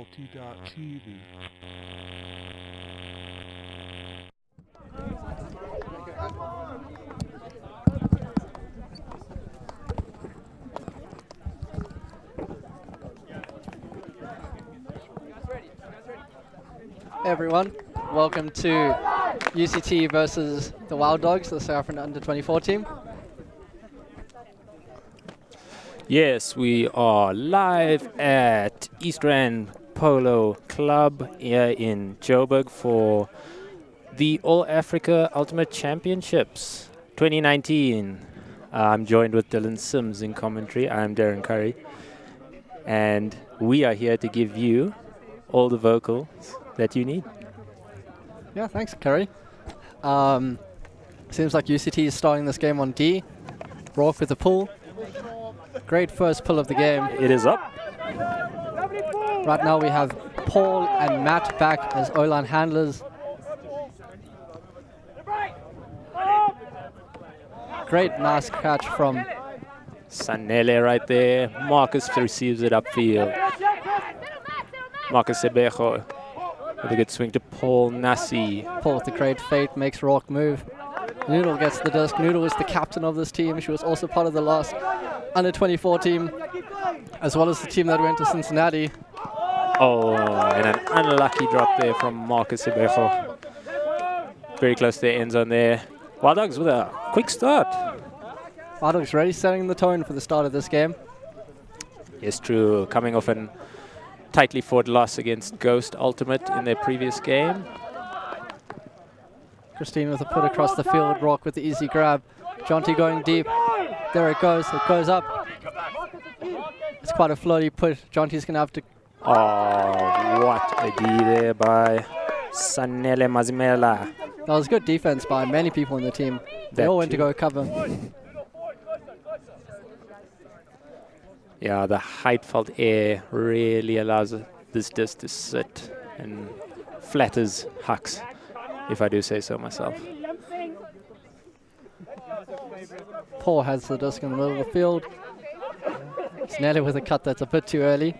multi.tv. Hey everyone, welcome to UCT versus the Wild Dogs, the South African under-24 team. Yes, we are live at East Rand Polo Club here in Joburg for the All Africa Ultimate Championships 2019. I'm joined with Dylan Sims in commentary. I'm Darren Curry. And we are here to give you all the vocals that you need. Yeah, thanks, Curry. Seems like UCT is starting this game on D. Rourke with the pull. Great first pull of the game. It is up. Right now we have Paul and Matt back as O-line handlers. Great nice catch from Sanele right there. Marcus receives it upfield. Marcus Sebejo with a good swing to Paul Nassi. Paul with the great fate makes Rourke move. Noodle gets the disc. Noodle is the captain of this team. She was also part of the last under-24 team, as well as the team that went to Cincinnati. Oh, and an unlucky drop there from Marcus Sebejo. Very close to the end zone there. Wild Dogs with a quick start. Wild Dogs really setting the tone for the start of this game. Yes, true. Coming off a tightly fought loss against Ghost Ultimate in their previous game. Christine with a put across the field. Rourke with the easy grab. Jonty going deep. There it goes. It goes up. It's quite a floaty put. Jonty's going to have to... Oh, what a D there by Sanele Mazimela. That was good defense by many people in the team. They all went to go cover. Yeah, the height felt air really allows this disc to sit and flatters Hux, if I do say so myself. Paul has the disc in the middle of the field. Snelly with a cut that's a bit too early,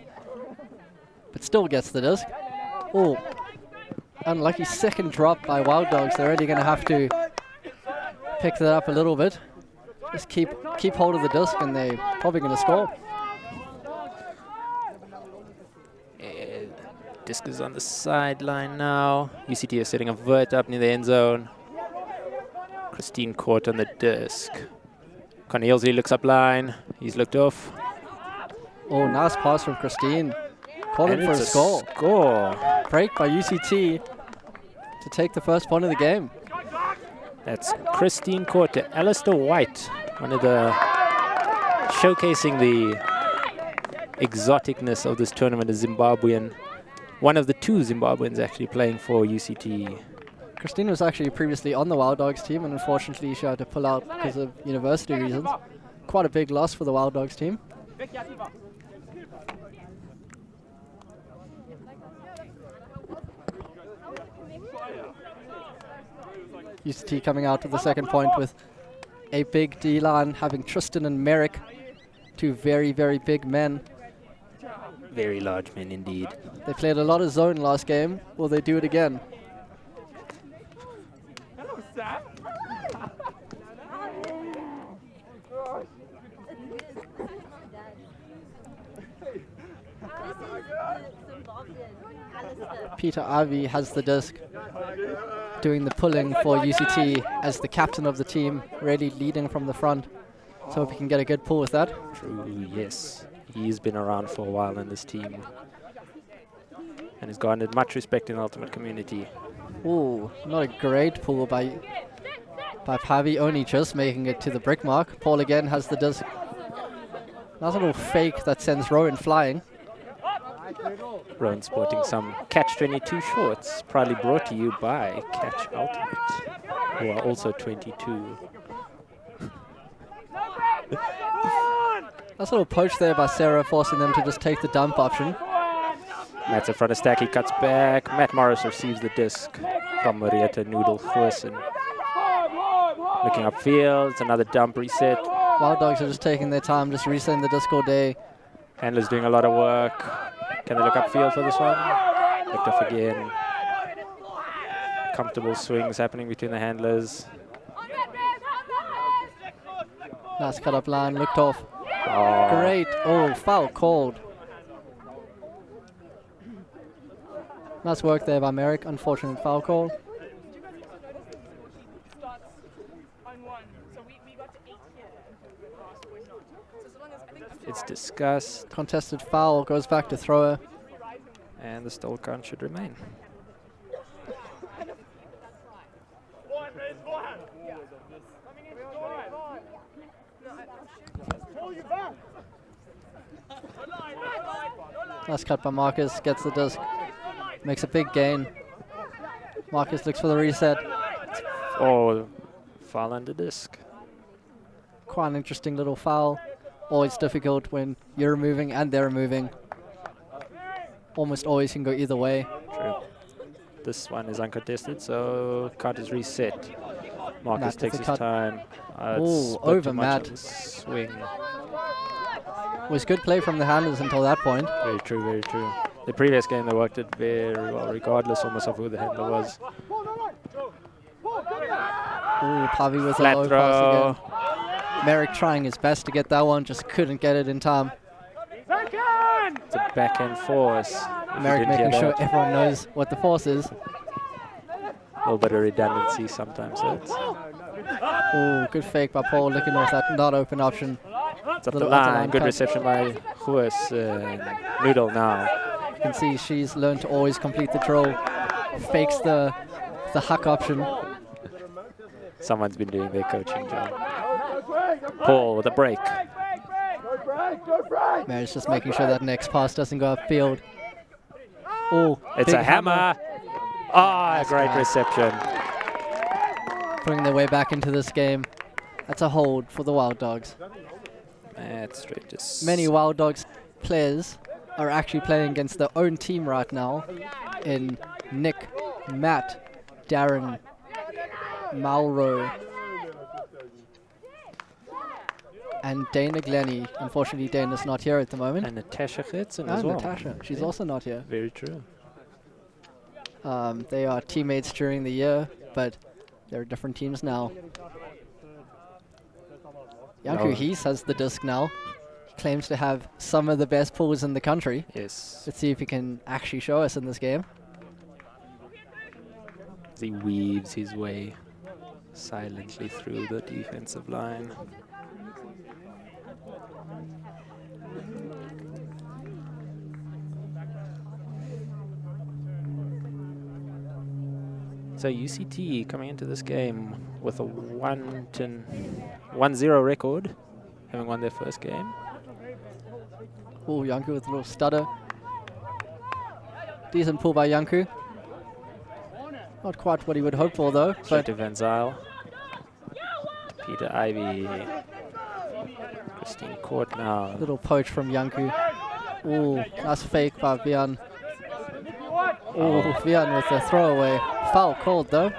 but still gets the disc. Oh, unlucky second drop by Wild Dogs. They're already going to have to pick that up a little bit. Just keep hold of the disc and they're probably going to score. Disc is on the sideline now. UCT is setting a vert up near the end zone. Christine caught on the disc. Cornelzi looks up line. He's looked off. Oh, nice pass from Christine. Calling for a score. Break by UCT to take the first point of the game. That's Christine caught to Alistair White, one of the showcasing the exoticness of this tournament, a Zimbabwean. One of the two Zimbabweans actually playing for UCT. Christine was actually previously on the Wild Dogs team, and unfortunately she had to pull out because of university reasons. Quite a big loss for the Wild Dogs team. UCT coming out to the second point with a big D-line, having Tristan and Merrick, two very, very big men. Very large men indeed. They played a lot of zone last game. Will they do it again? Peter Ivey has the disc, doing the pulling for UCT as the captain of the team, really leading from the front. So hope he can get a good pull with that. True, yes. He's been around for a while in this team and has garnered much respect in the Ultimate community. Ooh, not a great pull by Pavi, only just making it to the brick mark. Paul again has the disc. Nice little fake that sends Rowan flying. Rowan sporting some Catch 22 shorts, proudly brought to you by Catch Ultimate, who are also 22. Nice little poach there by Sarah, forcing them to just take the dump option. Matt's in front of Stack, he cuts back. Matt Morris receives the disc from Marietta Noodle Goosen. Looking upfield, it's another dump reset. Wild Dogs are just taking their time, just resetting the disc all day. Handler's doing a lot of work. Can they look upfield for this one? Looked off again. Comfortable swings happening between the handlers. Nice cut up line, looked off. Oh, Great. Oh, foul called. Nice work there by Merrick. Unfortunate foul call. it's discussed, Contested foul goes back to thrower. and the stall count should remain. Nice cut by Marcus. Gets the disc. Makes a big gain. Marcus looks for the reset. Oh, foul under disc. Quite an interesting little foul. Always difficult when you're moving and they're moving. Almost always can go either way. True. This one is uncontested, so card is reset. Marcus Matt with takes the his cut. time. Ooh, Spoke over too much Matt. on the swing. Was good play from the handlers until that point. Very true, very true. The previous game they worked it very well, regardless almost of who the handler was. Ooh, Pavi with a Flat low throw. pass again. Merrick trying his best to get that one, just couldn't get it in time. It's a backhand force. If you Merrick didn't hear making sure that. everyone knows what the force is. A little bit of redundancy sometimes hurts. Ooh, good fake by Paul, looking off that not open option. It's up the Little outer line. line Good cut. reception by Huas and Noodle now. You can see she's learned to always complete the drill. Fakes the huck option. Someone's been doing their coaching job. Paul with a break. Mary's just making sure that next pass doesn't go upfield. Oh, It's a hammer. Ah, great try. reception. Putting their way back into this game. That's a hold for the Wild Dogs. That's straight. Just Many Wild Dogs players are actually playing against their own team right now in Nick, Matt, Darren, Mauro, and Dana Glennie. Unfortunately, Dana's not here at the moment. And Natasha Gertsen And as well. Natasha, she's also not here. Very true. They are teammates during the year, but they're different teams now. Yanku Hees has the disc now. He claims to have some of the best pulls in the country. Yes. Let's see if he can actually show us in this game. As he weaves his way silently through the defensive line. So UCT coming into this game with a 1-0 record, having won their first game. Oh, Yanku with a little stutter. Decent pull by Yanku. Not quite what he would hope for though, Straight but to Van Zyl. Peter Ivy. Christine Court now. little poach from Yanku. Oh, nice fake by Vian. Oh, Vian with the throwaway. Foul called though.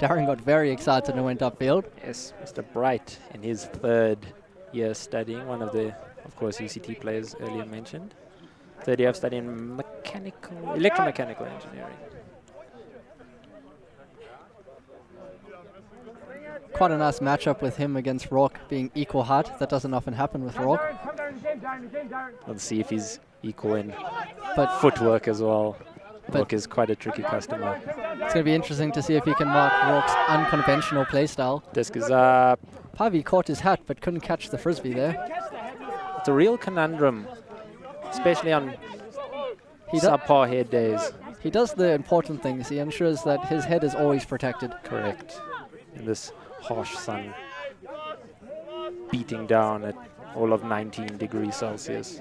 Darren got very excited and went upfield. Yes, Mr. Bright in his third year studying, one of the, of course, UCT players earlier mentioned. Third year of studying electromechanical engineering. Quite a nice matchup with him against Rock being equal height. That doesn't often happen with Rock. Let's see if he's equal in But footwork as well. But- Rock is quite a tricky customer. it's going to be interesting to see if he can mark Rock's unconventional playstyle. Disc is up. Pavi caught his hat but couldn't catch the frisbee there. It's a real conundrum, especially on He, do- subpar head days. he does the important things. He ensures that his head is always protected. Correct. In this harsh sun beating down at all of 19 degrees Celsius.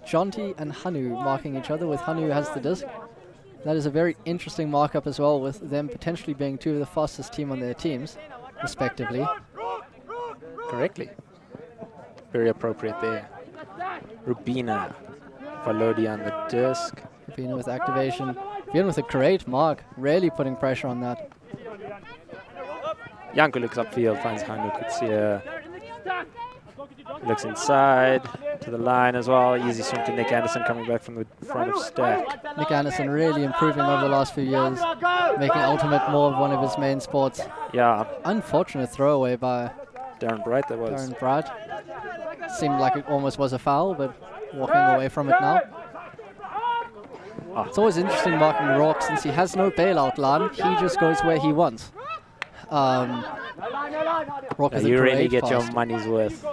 Jonty and Hanu marking each other, with Hanu has the disc. That is a very interesting markup as well, with them potentially being two of the fastest team on their teams, respectively. Correctly. Very appropriate there. Rubina Valodi on the disc. Rubina with activation. Rubina with a great mark, really putting pressure on that. Yanko looks upfield, finds Hanu Kutsia. Looks inside to the line as well. Easy swing to Nick Anderson coming back from the front of stack. Nick Anderson really improving over the last few years, making ultimate more of one of his main sports. Yeah. Unfortunate throwaway by Darren Bright, that was. Darren Bright. Seemed like it almost was a foul, but walking away from it now. It's always interesting marking Rourke, since he has no bailout line, he just goes where he wants. Rourke is You really get fast. your money's worth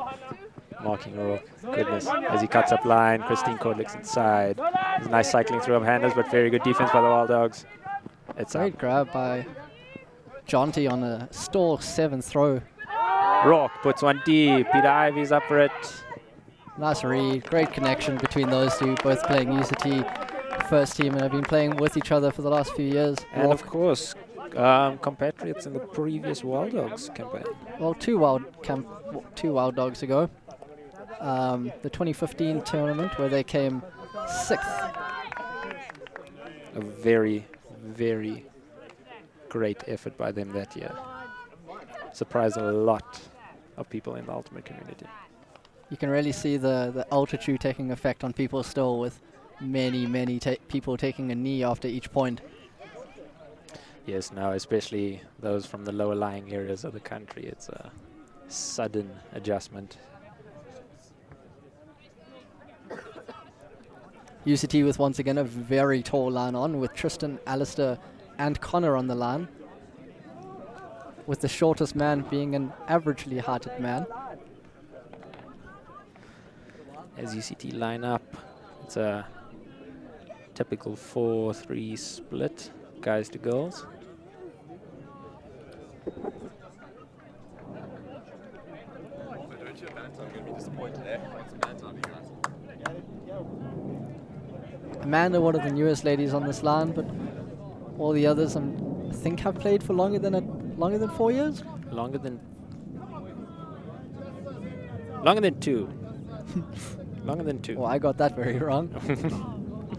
marking Rourke. Goodness. As he cuts up line, Christine Court looks inside. There's a nice cycling through of handers, but very good defense by the Wild Dogs. It's Great grab by Jonty on a stall 7th throw. Rourke puts one deep. Peter Ivy's up for it. Nice read. Great connection between those two, both playing UCT first team and have been playing with each other for the last few years. And Rourke, of course, compatriots in the previous Wild Dogs campaign. well, two Wild Dogs ago. The 2015 tournament where they came 6th. A very, very great effort by them that year. Surprised a lot of people in the ultimate community. You can really see the altitude taking effect on people still, with many people taking a knee after each point. Yes, now especially those from the lower lying areas of the country, it's a sudden adjustment. UCT with once again a very tall line on, with Tristan, Alistair and Connor on the line, with the shortest man being an averagely heighted man. As UCT line up, it's a typical 4-3 split, guys to girls. Amanda, one of the newest ladies on this line, but all the others I think have played for longer than 4 years. Longer than 2. Longer than 2. Well, I got that very wrong.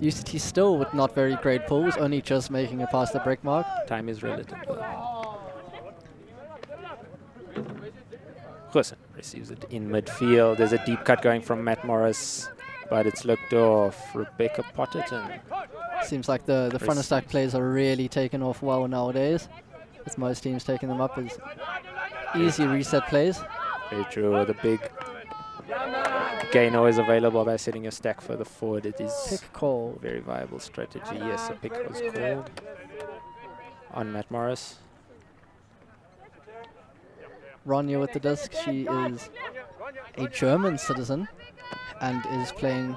UCT still with not very great pulls, only just making it past the break mark. Time is relative. Goosen receives it in midfield. There's a deep cut going from Matt Morris, but it's looked off. Rebecca Potterton. Seems like the front of stack plays are really taking off well nowadays, with most teams taking them up as easy reset plays. Very true. The big gain always available by setting your stack further forward. It is Pick call. a very viable strategy. Yes, a pick was called on Matt Morris. Ronja with the disc. She is a German citizen and is playing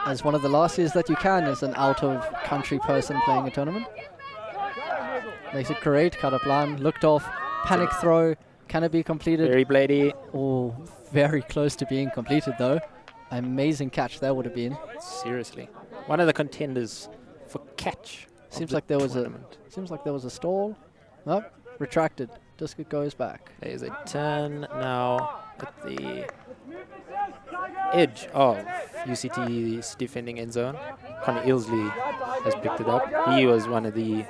as one of the last years that you can as an out-of-country person playing a tournament. Makes it great. Cut up line. Looked off. Panic throw. Can it be completed? Very bladey. Oh, very close to being completed though. Amazing catch that would have been. Seriously. One of the contenders for catch. Seems like there was a stall. No, retracted. Disc goes back. There's a turn now at the edge of UCT's defending end zone. Conor Ilsley has picked it up. He was one of the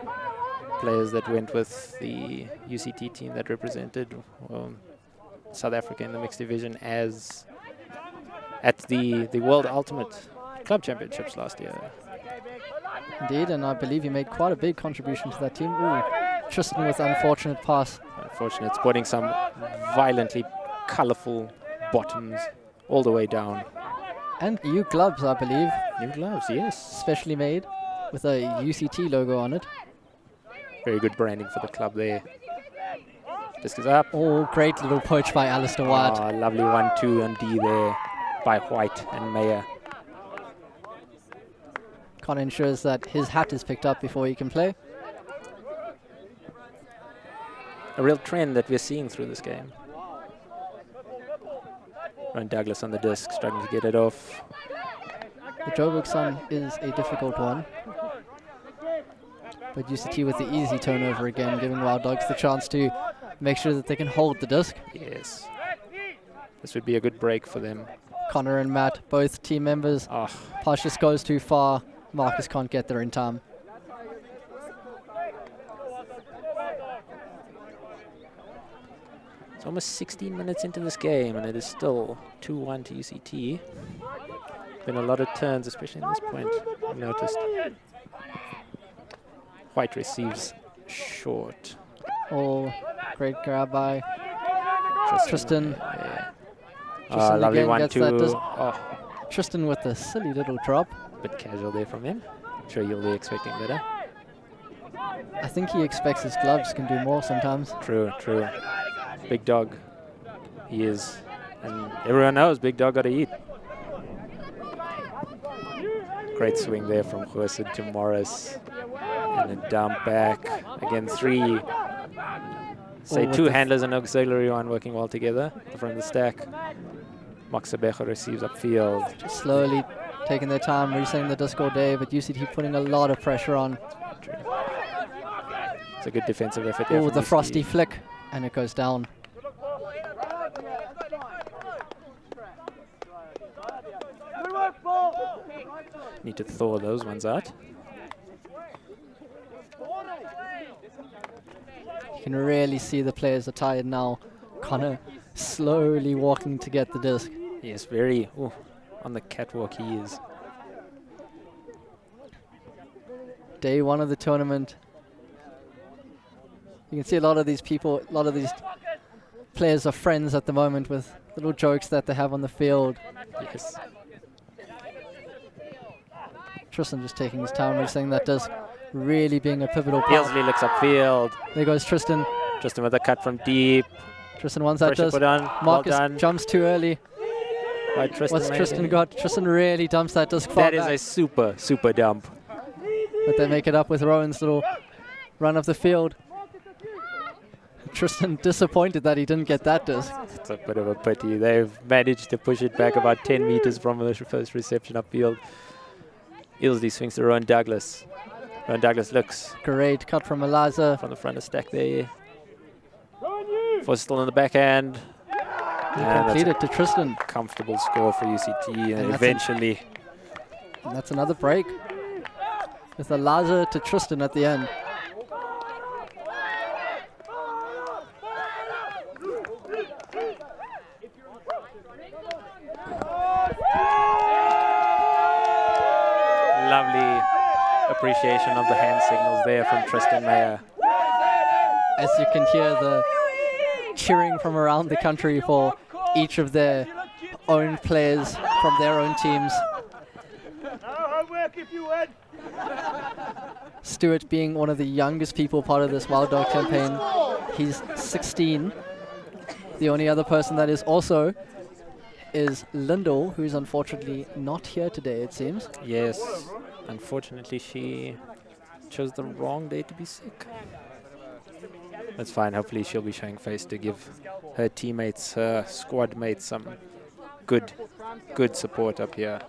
players that went with the UCT team that represented South Africa in the mixed division as at the World Ultimate Club Championships last year. Indeed, and I believe he made quite a big contribution to that team. Ooh, Tristan with unfortunate pass. Unfortunate, spotting some violently colourful bottoms all the way down. And new gloves, I believe. New gloves, yes. Specially made with a UCT logo on it. Very good branding for the club there. Disc is up. Oh, great little poach by Alistair White. Oh, lovely 1-2 on D there by White and Mayer. Connor ensures that his hat is picked up before he can play. A real trend that we're seeing through this game. Ryan Douglas on the disc, struggling to get it off. The Joburg Sun is a difficult one. But UCT with the easy turnover again, giving Wild Dogs the chance to make sure that they can hold the disc. Yes. This would be a good break for them. Connor and Matt, both team members. Oh. Pass just goes too far. Marcus can't get there in time. It's almost 16 minutes into this game, and it is still 2-1 to UCT. Been a lot of turns, especially in this point, I've noticed. White receives short. Oh, great grab by Tristan. Yeah. Tristan Lovely again gets that 1-2. Tristan with a silly little drop. Bit casual there from him. I'm sure you'll be expecting better. I think he expects his gloves can do more sometimes. True, true. Big dog. He is. And everyone knows Big Dog got to eat. Great swing there from Hursad to Morris. And a dump back. Again, 3. Say 2 handlers and auxiliary one working well together from the stack. Maksabecha receives upfield. Just slowly taking their time, resetting the disc all day, but UCT putting a lot of pressure on. It's a good defensive effort there. Oh, from the UCT. frosty flick, and it goes down. Need to thaw those ones out. You can really see the players are tired now. Connor slowly walking to get the disc. Yes, very on the catwalk he is. Day 1 of the tournament. You can see a lot of these people, a lot of these players are friends at the moment with little jokes that they have on the field. Yes. Tristan just taking his time resetting that disc, really being a pivotal part. Beasley looks upfield. There goes Tristan. Tristan with a cut from deep. Tristan wants that Pressure disc. put on. Marcus well done. jumps too early. By Tristan. What's Tristan got? Tristan really dumps that disc far That is back. a super, super dump. But they make it up with Rowan's little run of the field. Tristan disappointed that he didn't get that disc. It's a bit of a pity. They've managed to push it back about 10 meters from the first reception upfield. Ilsley swings to Rowan Douglas. Rowan Douglas looks Great cut from Eliza. from the front of stack there. For still in the backhand. And Complete that's it to Tristan. a comfortable score for UCT. And And that's eventually, And that's another break. With Eliza to Tristan at the end. lovely appreciation of the hand signals there from Tristan Meyer. As you can hear the cheering from around the country for each of their own players from their own teams. Stuart being one of the youngest people part of this Wild Dog campaign. He's 16. The only other person that is also is Lyndall, who's unfortunately not here today, it seems. Yes, unfortunately she chose the wrong day to be sick. That's fine, hopefully she'll be showing face to give her teammates, her squad mates some good support up here.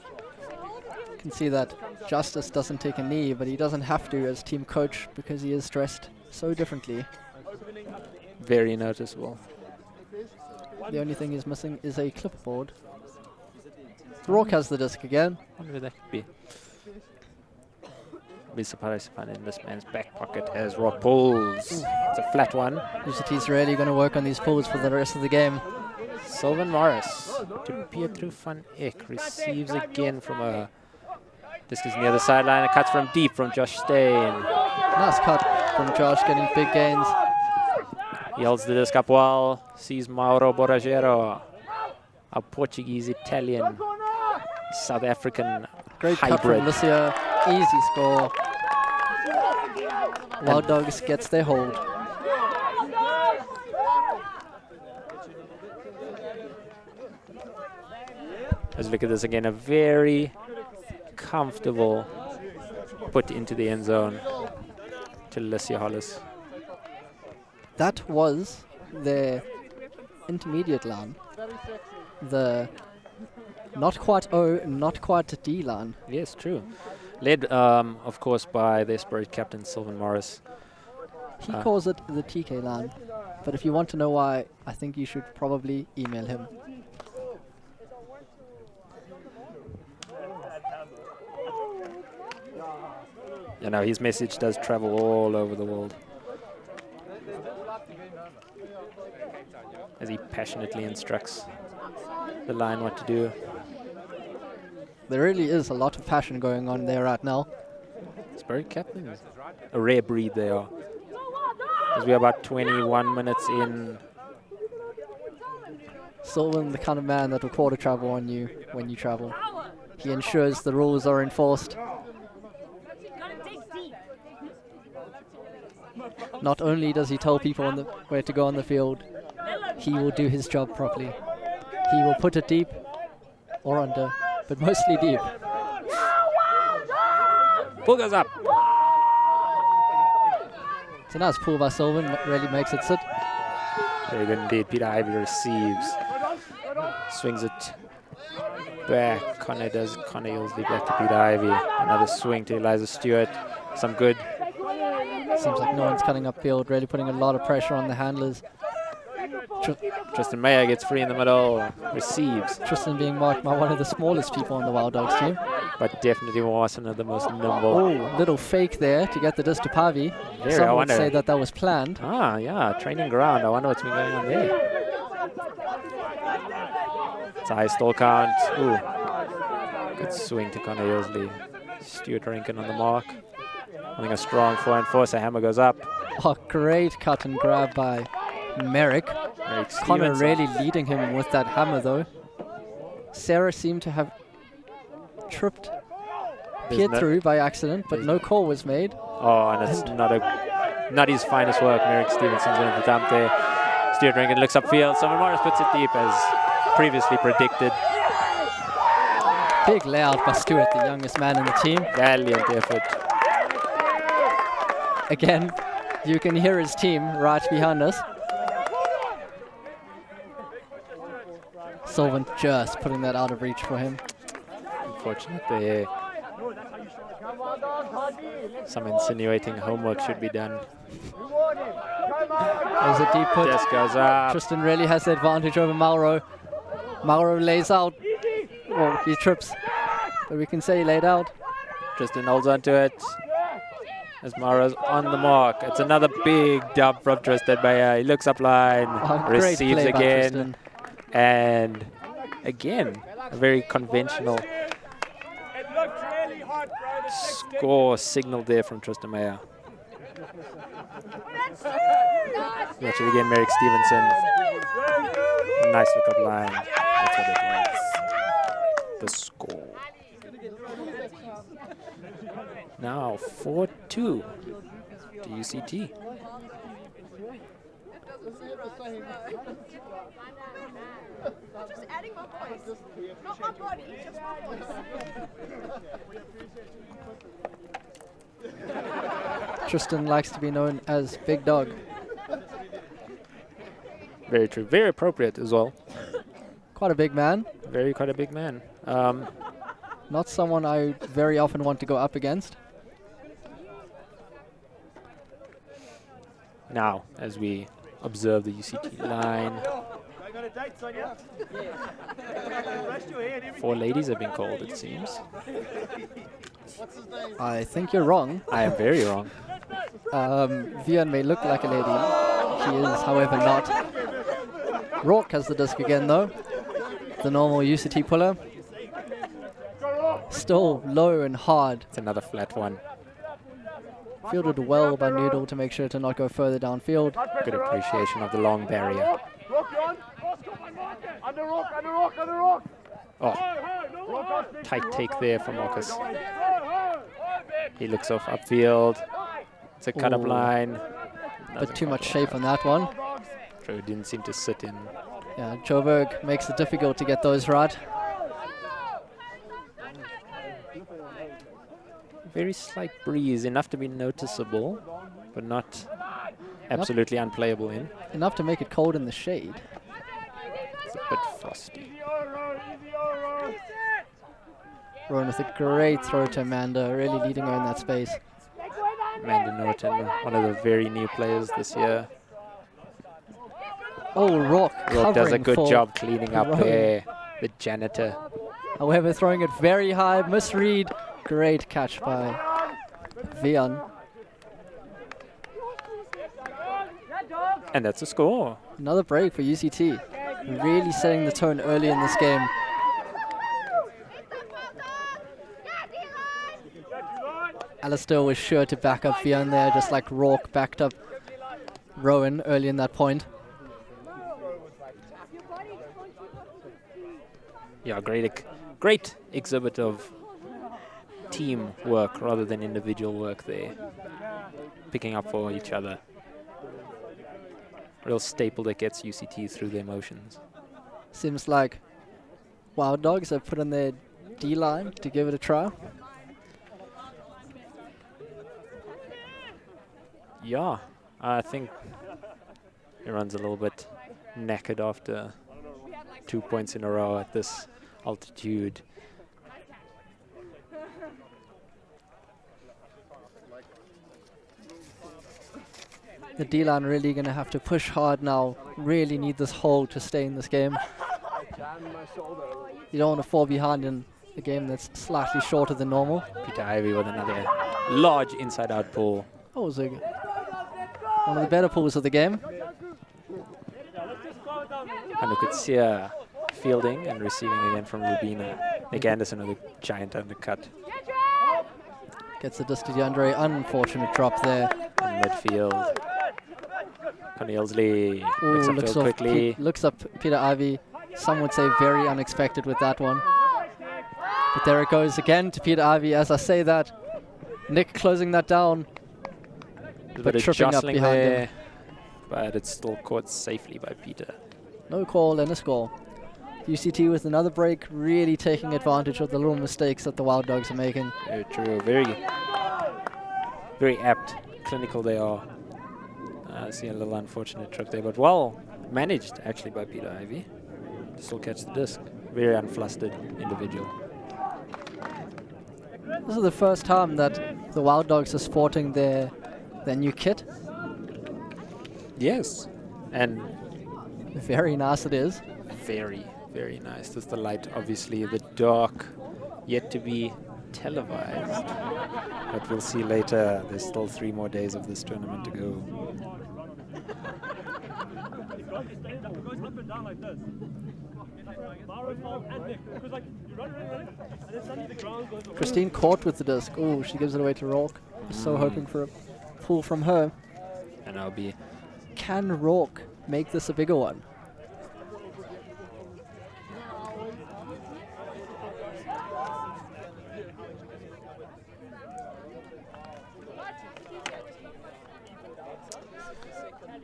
You can see that Justice doesn't take a knee, but he doesn't have to as team coach because he is dressed so differently. Very noticeable. The only thing he's missing is a clipboard. Rourke has the disc again. Wonder where that could be. Be surprised to find it in this man's back pocket as Rock pulls. It's a flat one. UCT's really going to work on these pulls for the rest of the game. Sylvan Morris to Pietro van Eck receives again from a distance near the sideline. It cuts from deep from Josh Stain. Nice cut from Josh, getting big gains. He holds the disc up well, sees Mauro Borragero, a Portuguese-Italian, South African Great hybrid. cut from Lucia, easy score. Wild Dogs gets their hold. Let's look at this again, a very comfortable put into the end zone to Lucia Hollis. That was the intermediate line. The not quite O, not quite D line. Yes, true. Led, of course, by their spirit captain, Sylvan Morris. He calls it the TK line. But if you want to know why, I think you should probably email him. You know, his message does travel all over the world. as he passionately instructs the line what to do. There really is a lot of passion going on there right now. Spurrier captain, a rare breed they are. As we are about 21 minutes in. Sylvan, the kind of man that will quarter travel on you when you travel. He ensures the rules are enforced. Not only does he tell people where to go on the field, he will do his job properly. He will put it deep or under, but mostly deep. Pull goes up. It's a nice pull by Sylvan, really makes it sit. Very good indeed. Peter Ivy receives. Swings it back. Connor Ilsley back to Peter Ivy. Another swing to Eliza Stewart. Some good. Seems like no one's cutting upfield, really putting a lot of pressure on the handlers. Tristan Meyer gets free in the middle. Receives. Tristan being marked by one of the smallest people on the Wild Dogs team. But definitely one of the most nimble. Oh, little fake there to get the disc to Pavi. There, Some would say that was planned. Ah, yeah, training ground. I wonder what's been going on there. It's a high stall count. Ooh. Good swing to Connor Ilsley. Stuart Rankin on the mark. I think a strong forehand force. A hammer goes up. Oh, great cut and grab by Merrick. Connor really leading him with that hammer, though. Sarah seemed to have tripped peered through by accident, but no call was made. Oh, and it's not his finest work. Merrick Stevenson's in the dump there. Stuart Rankin looks upfield. Simon Morris puts it deep as previously predicted. Big layout by Stuart, the youngest man in the team. Valiant effort. Again, you can hear his team right behind us. Sylvan just putting that out of reach for him. Unfortunate there. Some insinuating homework should be done. There's a deep put. Just goes up. Tristan really has the advantage over Mauro. Mauro lays out. Well, he trips, but we can say he laid out. Tristan holds on to it. As Mauro's on the mark. It's another big dub from Tristan Meyer. He looks up line, receives again. And again, a very conventional score signal there from Tristan Meyer. Watch it again, Merrick Stevenson. Nice look up line. That's what it was. The score. Now 4-2 to UCT. Just adding my voice. Not my body, just my voice. Tristan likes to be known as Big Dog. Very true. Very appropriate as well. Quite a big man. Quite a big man. Not someone I very often want to go up against. Now, as we observe the UCT line, 4 ladies have been called, it seems. I think you're wrong. I am very wrong. Vian may look like a lady. She is, however, not. Rourke has the disc again, though. The normal UCT puller. Still low and hard. It's another flat one. Fielded well by Noodle to make sure to not go further downfield. Good appreciation of the long barrier. Oh, tight take there from Marcus. He looks off upfield. It's a cut-up line. But too much shape on that one. True, didn't seem to sit in. Yeah, Joburg makes it difficult to get those right. Very slight breeze, enough to be noticeable, but not absolutely unplayable in. Enough to make it cold in the shade. It's a bit frosty. Rowan with a great throw to Amanda, really leading her in that space. Amanda Norton, one of the very new players this year. Oh, Rock does a good job cleaning up there, the janitor. However, throwing it very high, misread. Great catch by Vian. And that's a score. Another break for UCT. Really setting the tone early in this game. Alistair was sure to back up Fionn there, just like Rourke backed up Rowan early in that point. Yeah, great exhibit of team work rather than individual work there. Picking up for each other. Real staple that gets UCT through their motions. Seems like Wild Dogs have put on their D-line to give it a try. Yeah, I think everyone's a little bit knackered after 2 points in a row at this altitude. The D-line really going to have to push hard now. Really need this hold to stay in this game. You don't want to fall behind in a game that's slightly shorter than normal. Peter Ivey with another large inside-out pull. That was one of the better pulls of the game. And look at Sia fielding and receiving again from Rubina. Nick Anderson with a giant undercut. Gets the disc to DeAndre. Unfortunate drop there. In midfield. Cornelsley Ooh, looks up quickly. Looks up Peter Ivey. Some would say very unexpected with that one. But there it goes again to Peter Ivey. As I say that, Nick closing that down. But tripping up behind him. But it's still caught safely by Peter. No call and a score. UCT with another break, really taking advantage of the little mistakes that the Wild Dogs are making. Very true. Very apt. Clinical they are. I see a little unfortunate trip there, but well managed actually by Peter Ivey. Still catch the disc. Very unflustered individual. This is the first time that the Wild Dogs are sporting their new kit. Yes, and very nice it is. Very, very nice. There's the light, obviously, the dark, yet to be televised. But we'll see later. There's still 3 more days of this tournament to go. Christine caught with the disc. Oh, she gives it away to Rourke. So hoping for a pull from her. And I'll be... Can Rourke make this a bigger one?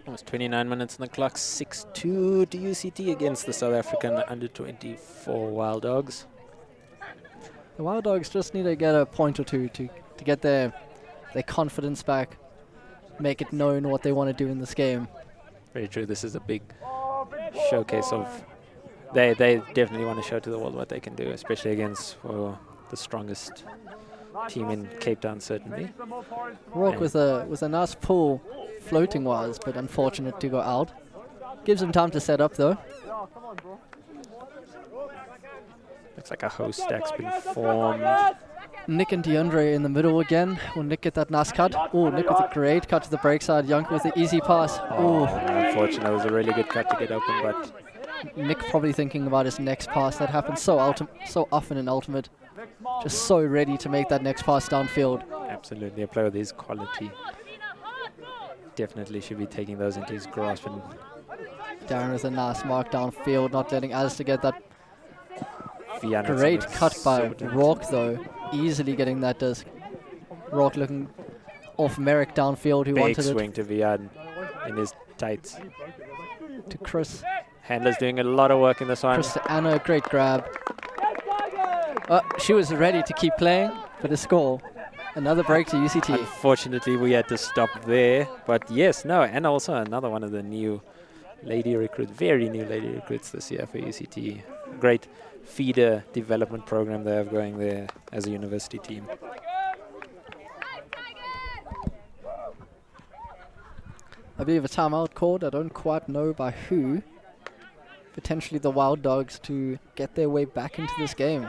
Almost 29 minutes on the clock. 6-2 to UCT against the South African under-24 Wild Dogs. The Wild Dogs just need to get a point or two to get their confidence back, make it known what they want to do in this game. Very true. This is a big showcase of... They definitely want to show to the world what they can do, especially against the strongest team in Cape Town, certainly. Rourke with a nice pull, floating-wise, but unfortunate to go out. Gives him time to set up, though. Looks like a host stack's been formed. Nick and DeAndre in the middle again. Will Nick get that nice cut? Oh, Nick with a great cut to the break side. Young with the easy pass. Oh, unfortunate. It was a really good cut to get open, but Nick probably thinking about his next pass. That happens so often in Ultimate. Just so ready to make that next pass downfield. Absolutely. A player with his quality definitely should be taking those into his grasp. And Darren with a nice mark downfield, not letting Alistair get that. Vian Great cut by Rourke, though. Easily getting that disc. Rourke looking off Merrick downfield, who wanted it. Big swing to Vian in his tights. To Chris. Handler's doing a lot of work in this one. Chris to Anna, great grab. She was ready to keep playing for the score. Another break to UCT. Unfortunately, we had to stop there. But yes, no, and also another one of the new lady recruits, very new lady recruits this year for UCT. Great feeder development program they have going there as a university team. I believe a timeout called. I don't quite know by who. Potentially the Wild Dogs to get their way back into this game.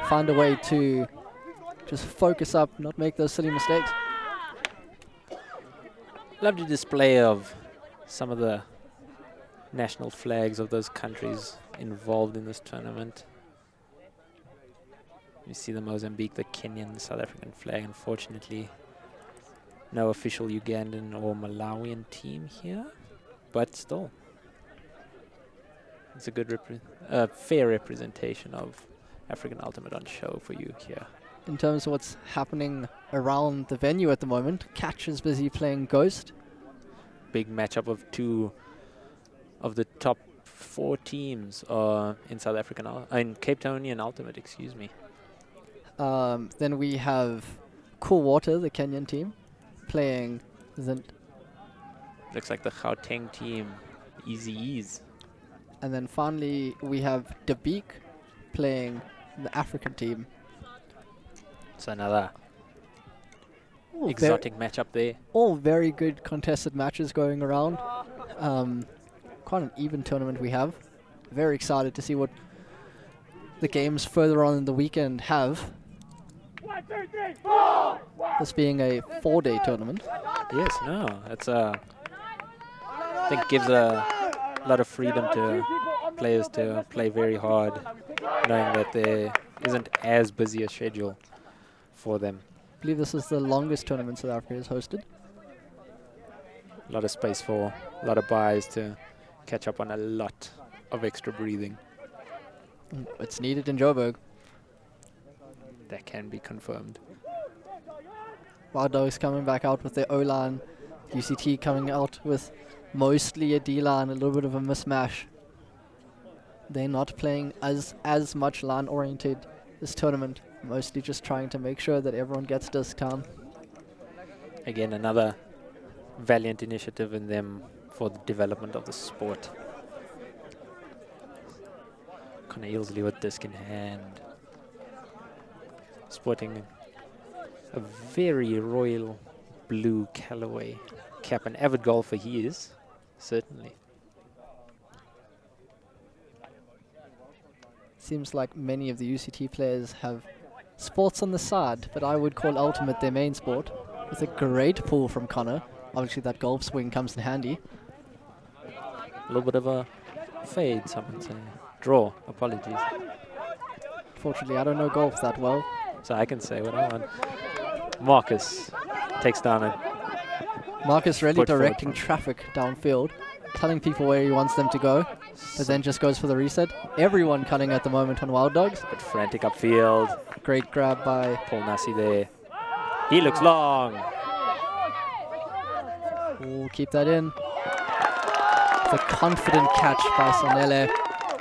Find a way to just focus up, not make those silly mistakes. Lovely display of some of the national flags of those countries involved in this tournament. You see the Mozambique, the Kenyan, the South African flag. Unfortunately, no official Ugandan or Malawian team here, but still, it's a good, fair representation of African Ultimate on show for you here. In terms of what's happening around the venue at the moment, Catch is busy playing Ghost. Big matchup of two of the top 4 teams in South African, in Cape Townian Ultimate, excuse me. Then we have Cool Water, the Kenyan team, playing Zint. Looks like the Gauteng team, Easy Ease. And then finally we have Dabiq playing the African team. So another All exotic matchup there. All very good contested matches going around. Quite an even tournament we have. Very excited to see what the games further on in the weekend have. 1, 2, 3, 4. This being a 4-day tournament. Yes, no, it's I think gives a lot of freedom to players to play very hard, knowing that there isn't as busy a schedule for them. I believe this is the longest tournament South Africa has hosted. A lot of space for a lot of buys to catch up on a lot of extra breathing. It's needed in Joburg. That can be confirmed. Wild Dogs coming back out with their O-line. UCT coming out with mostly a D-line, a little bit of a mismatch. They're not playing as much line-oriented this tournament, mostly just trying to make sure that everyone gets disc time. Again, another valiant initiative in them for the development of the sport. Connor Eilsley with disc in hand. Sporting a very royal blue Callaway cap. An avid golfer he is, certainly. Seems like many of the UCT players have sports on the side, but I would call Ultimate their main sport. With a great pull from Connor. Obviously that golf swing comes in handy. A little bit of a fade, some would say. Draw, apologies. Fortunately, I don't know golf that well. So I can say what I want. Marcus takes down a Marcus really Put forward directing front. traffic downfield, telling people where he wants them to go, but then just goes for the reset. Everyone cutting at the moment on Wild Dogs. bit frantic upfield. Great grab by Paul Nasi there. He looks long. Ooh, keep that in. It's a confident catch by Sonele.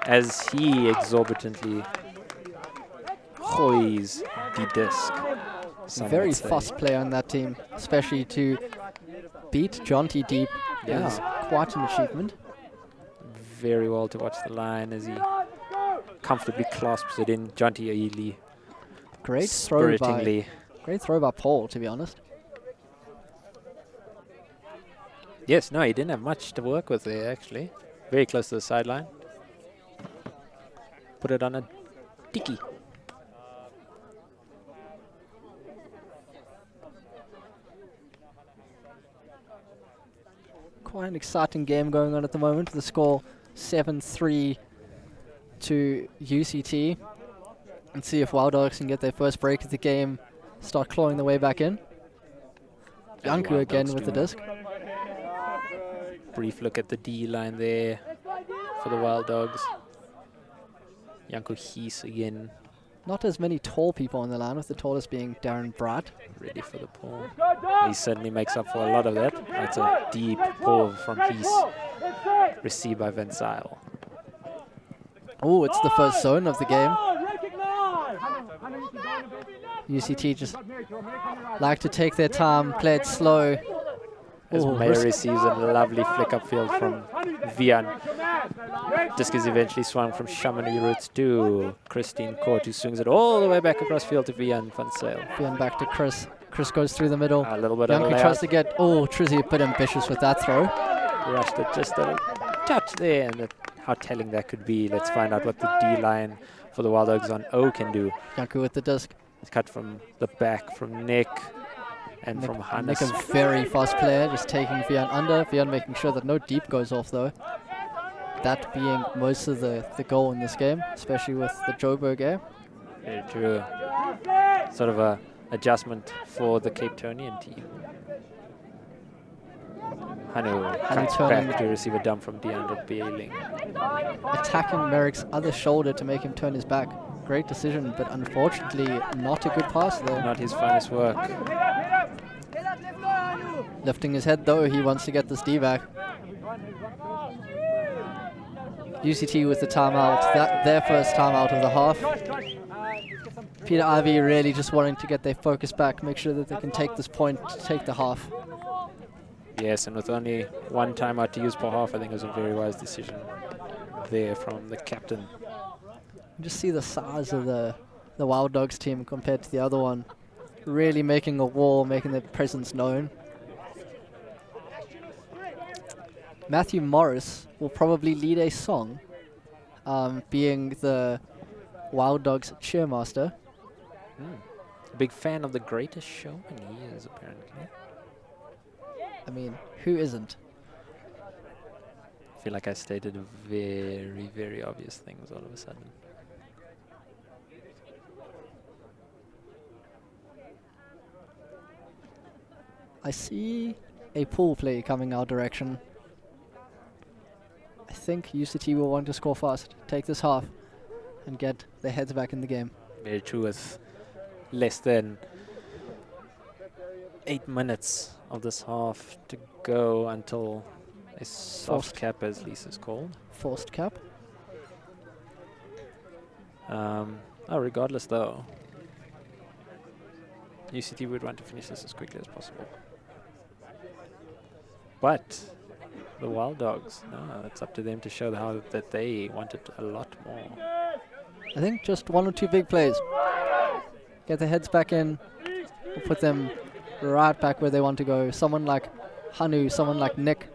As he exorbitantly hoys the disc. some Very would say. fast player on that team, especially to beat Jonty deep is quite an achievement. Very well to watch the line as he comfortably clasps it in. Jonty Aili Great throw by Paul, to be honest. Yes, no, he didn't have much to work with there, actually. Very close to the sideline. Put it on a dicky. Quite an exciting game going on at the moment. The score 7-3 to UCT. And see if Wild Dogs can get their first break of the game, start clawing their way back in. Janku again with the disc. Brief look at the D line there for the Wild Dogs. Janku Hees again, Not as many tall people on the line, with the tallest being Darren Bright. ready for the pull. He certainly makes up for a lot of that. That's a deep pull from Hees, received by Van Zyl. Oh, it's the first zone of the game. UCT just like to take their time, play it slow. As Ooh, Meyer risk- receives a lovely flick upfield from Vian. Disc is eventually swung from Shamani Roots to Christine Court, who swings it all the way back across field to Vian Van Zyl. Again back to Chris. Chris goes through the middle. A little bit of a Janku tries layout. to get, oh, Trizzy a bit ambitious with that throw. Rushed it just a touch there, and how telling that could be. Let's find out what the D line for the Wild Dogs on O can do. Janku with the disc. It's cut from the back from Nick, And Nick, from Nick, Hannes. a very fast player, just taking Vian under. Vian making sure that no deep goes off, though. That being most of the goal in this game, especially with the Joburg air. Very true. Sort of a adjustment for the Cape Townian team. Hanu cuts turning back to receive a dump from DeAndre Baling. Attacking Merrick's other shoulder to make him turn his back. Great decision, but unfortunately not a good pass there. Not his finest work. Lifting his head though, he wants to get this D back. UCT with the timeout, their first timeout of the half. Peter Ivy really just wanting to get their focus back, make sure that they can take this point to take the half. Yes, and with only one timeout to use per half, I think it was a very wise decision there from the captain. Just see the size of the Wild Dogs team compared to the other one. Really making a wall, making their presence known. Matthew Morris will probably lead a song, being the Wild Dogs cheermaster. A big fan of The Greatest Showman, he is apparently. I mean, who isn't? I feel like I stated very, very obvious things all of a sudden. I see a pool play coming our direction. I think UCT will want to score fast, take this half, and get their heads back in the game. Very true, with less than 8 minutes of this half to go until a soft cap, as Lisa's called. Forced cap. Regardless though, UCT would want to finish this as quickly as possible. But the Wild Dogs, it's up to them to show that they wanted a lot more. I think just 1 or 2 big plays. Get their heads back in. We'll put them right back where they want to go. Someone like Hanu, someone like Nick,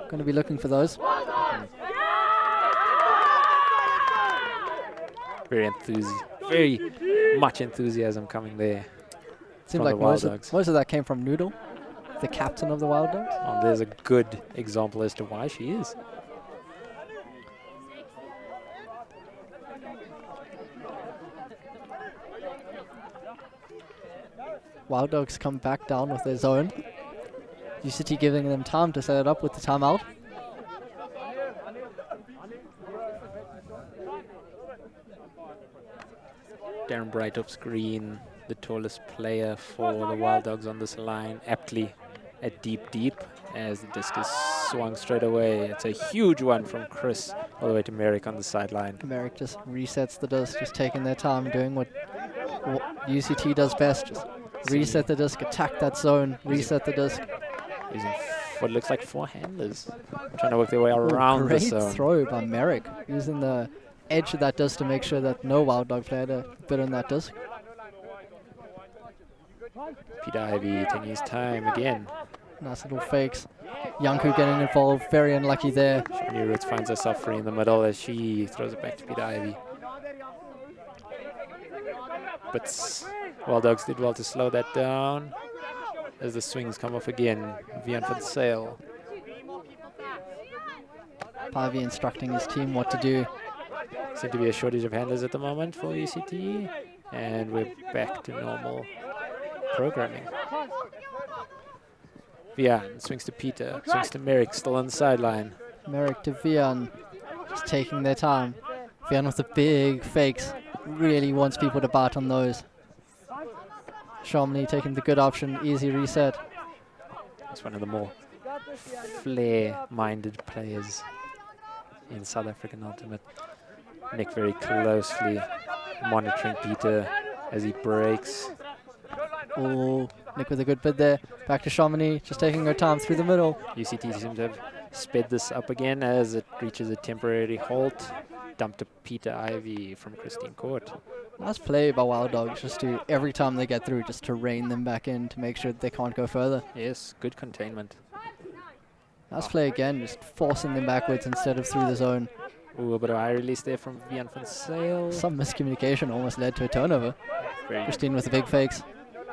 going to be looking for those. Very much enthusiasm coming there. Seems like most of that came from Noodle, the captain of the Wild Dogs. Oh, there's a good example as to why she is. Wild Dogs come back down with their zone. UCT giving them time to set it up with the timeout. Darren Bright off screen, the tallest player for the Wild Dogs on this line, aptly at deep, as the disc is swung straight away. It's a huge one from Chris all the way to Merrick on the sideline. Merrick just resets the disc, just taking their time, doing what UCT does best. Just reset the disc, attack that zone, reset the disc. Using what looks like 4 handlers, trying to work their way around the zone. Great throw by Merrick, using the edge of that disc to make sure that no Wild Dog player had a bit on that disc. Peter Ivy taking his time again. Nice little fakes. Yanku getting involved, very unlucky there. Shani Roots finds herself free in the middle as she throws it back to Peter Ivy. But Wild Dogs did well to slow that down as the swings come off again. Vian for the sail. Pavi instructing his team what to do. Seems to be a shortage of handlers at the moment for UCT, and we're back to normal programming. Vian swings to Peter, swings to Merrick, still on the sideline. Merrick to Vian, just taking their time. Vian with the big fakes, really wants people to bite on those. Chamonix taking the good option, easy reset. It's one of the more flair-minded players in South African Ultimate. Nick very closely monitoring Peter as he breaks. Oh, Nick with a good bid there. Back to Chamonix, just taking her time through the middle. UCT seems to have sped this up again as it reaches a temporary halt. Dump to Peter Ivy from Christine Court. Nice play by Wild Dogs, just to, every time they get through, just to rein them back in to make sure that they can't go further. Yes, good containment. Nice play again, just forcing them backwards instead of through the zone. Ooh, a bit of a high release there from Vian van Sail. Some miscommunication almost led to a turnover. Christine with the big fakes.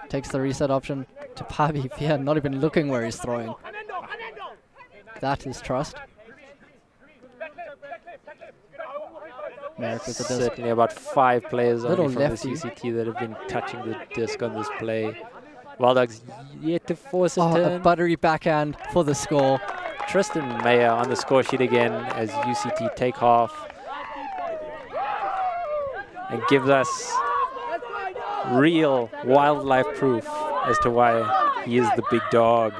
Takes the reset option to Pabi. Yeah, not even looking where he's throwing. That is trust. Merrick with the disc. Certainly about 5 players Little only from lefty. the UCT that have been touching the disc on this play. Wild Dogs yet to force a Oh, turn. a buttery backhand for the score. Tristan Mayer on the score sheet again as UCT take half and gives us real wildlife proof as to why he is the big dog.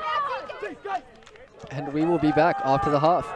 And we will be back after the half.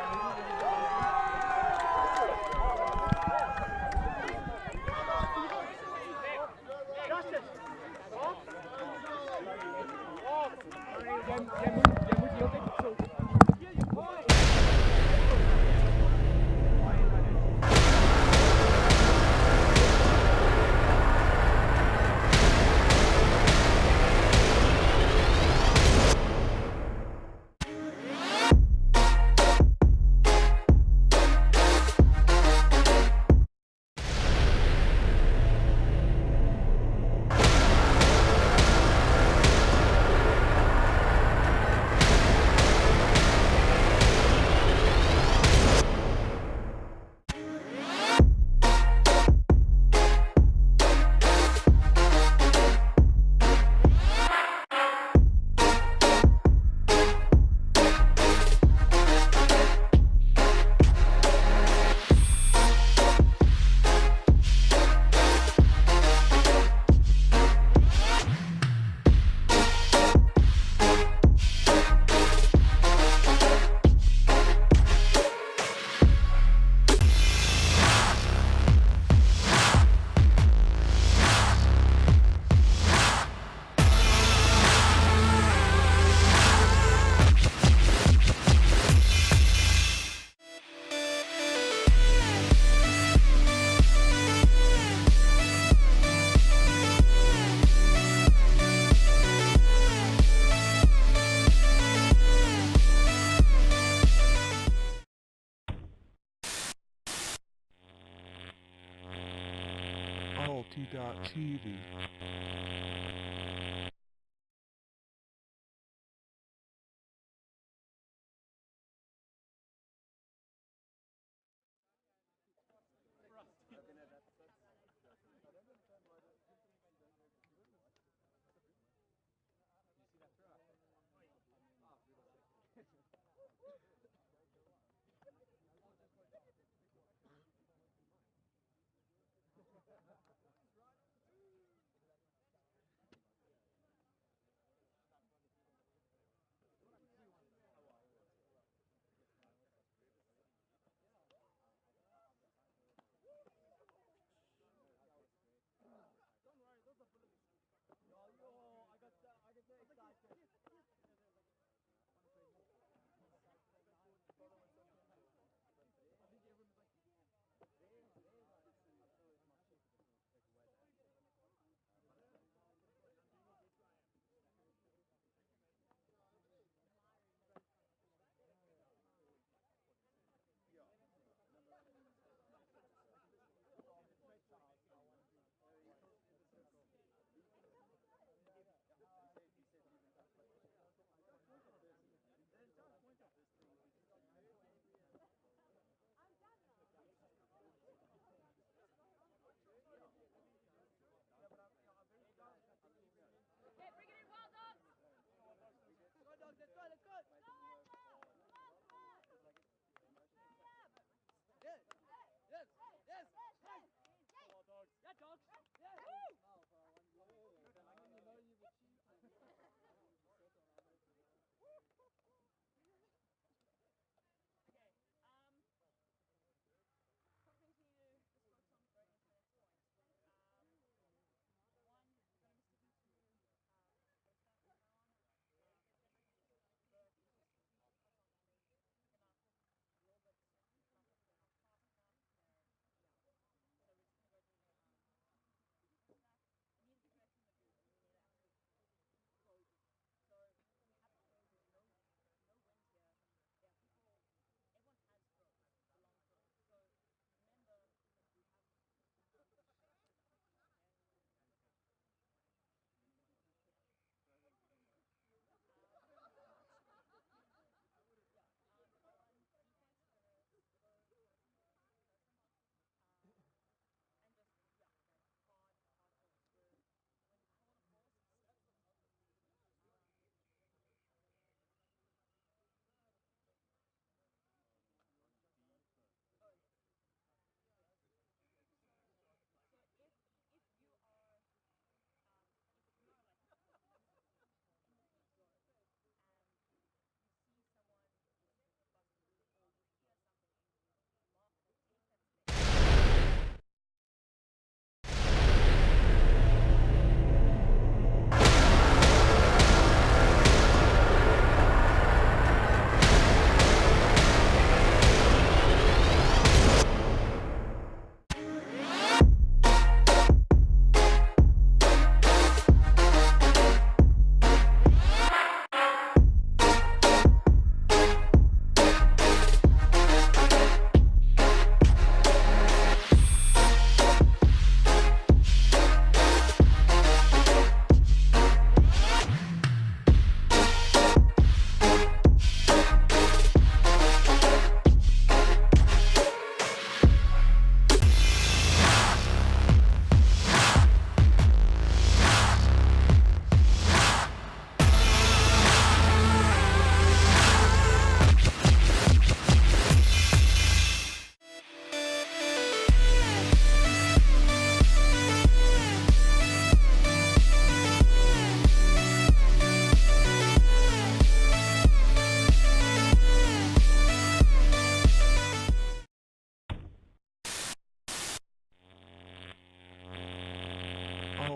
AAUC.TV.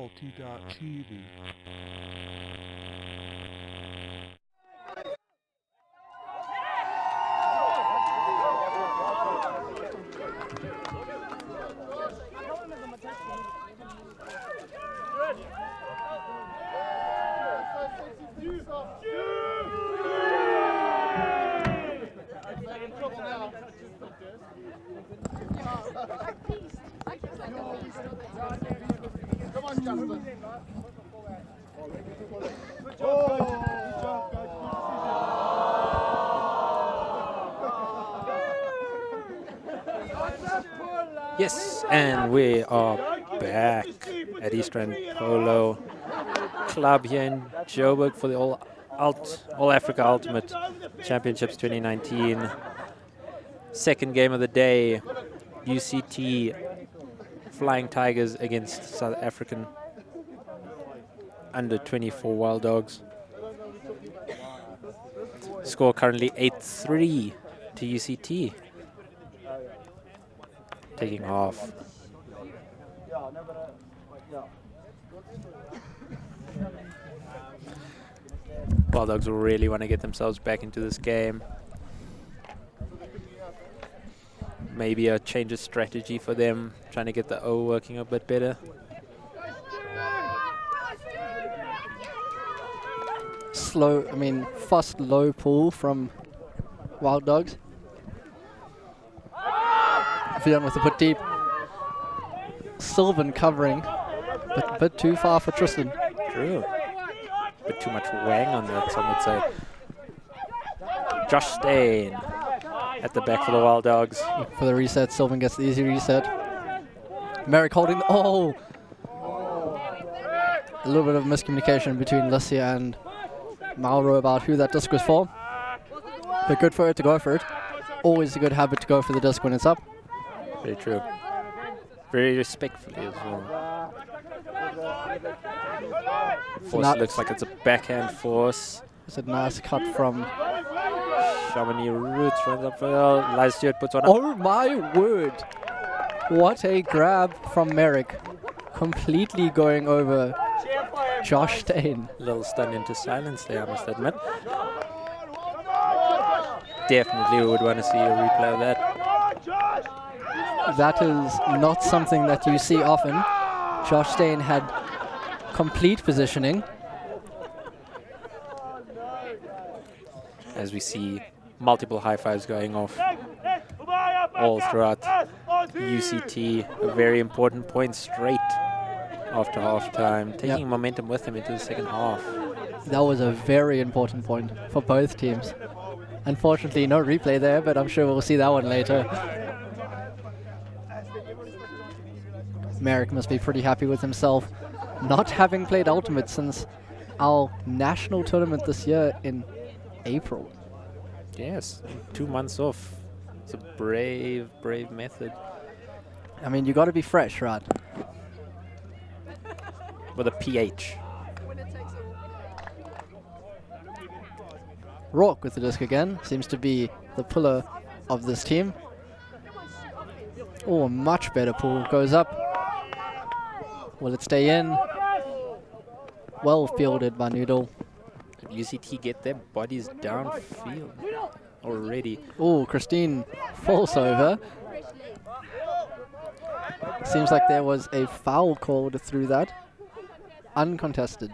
AAUC.TV. Come on, Justin. Yes, and we are back at Eastern Polo Club here in Joburg for the All Africa Ultimate Championships 2019. Second game of the day, UCT Flying Tigers against South African under 24 Wild Dogs. Score currently 8-3 to UCT. Taking off. Wild Dogs will really want to get themselves back into this game. Maybe a change of strategy for them, trying to get the O working a bit better. Fast low pull from Wild Dogs. Fion with the put deep. Sylvan covering, but a bit too far for Tristan. True. Bit too much wang on that, some would say. Josh Stain at the back for the Wild Dogs. For the reset, Sylvan gets the easy reset. Merrick holding, oh! A little bit of miscommunication between Lissia and Mauro about who that disc was for. But good for her to go for it. Always a good habit to go for the disc when it's up. Very true. Very respectfully as well. Force looks like it's a backhand force. It's a nice cut from Chamonix Roots runs up. Lies Stewart puts one up. Oh my word! What a grab from Merrick. Completely going over Josh Stain. A little stunned into silence there, I must admit. Definitely would want to see a replay of that. That is not something that you see often. Josh Stain had complete positioning. As we see multiple high fives going off all throughout UCT. A very important point straight after half time, taking momentum with them into the second half. That was a very important point for both teams. Unfortunately, no replay there, but I'm sure we'll see that one later. Merrick must be pretty happy with himself, not having played Ultimate since our national tournament this year in April. Yes, 2 months off. It's a brave, brave method. I mean, you got to be fresh, right? With a PH. Rourke with the disc again. Seems to be the puller of this team. Oh, a much better pull. Goes up. Will it stay in? Well fielded by Noodle. UCT get their bodies downfield already. Oh, Christine falls over. Seems like there was a foul called through that. Uncontested.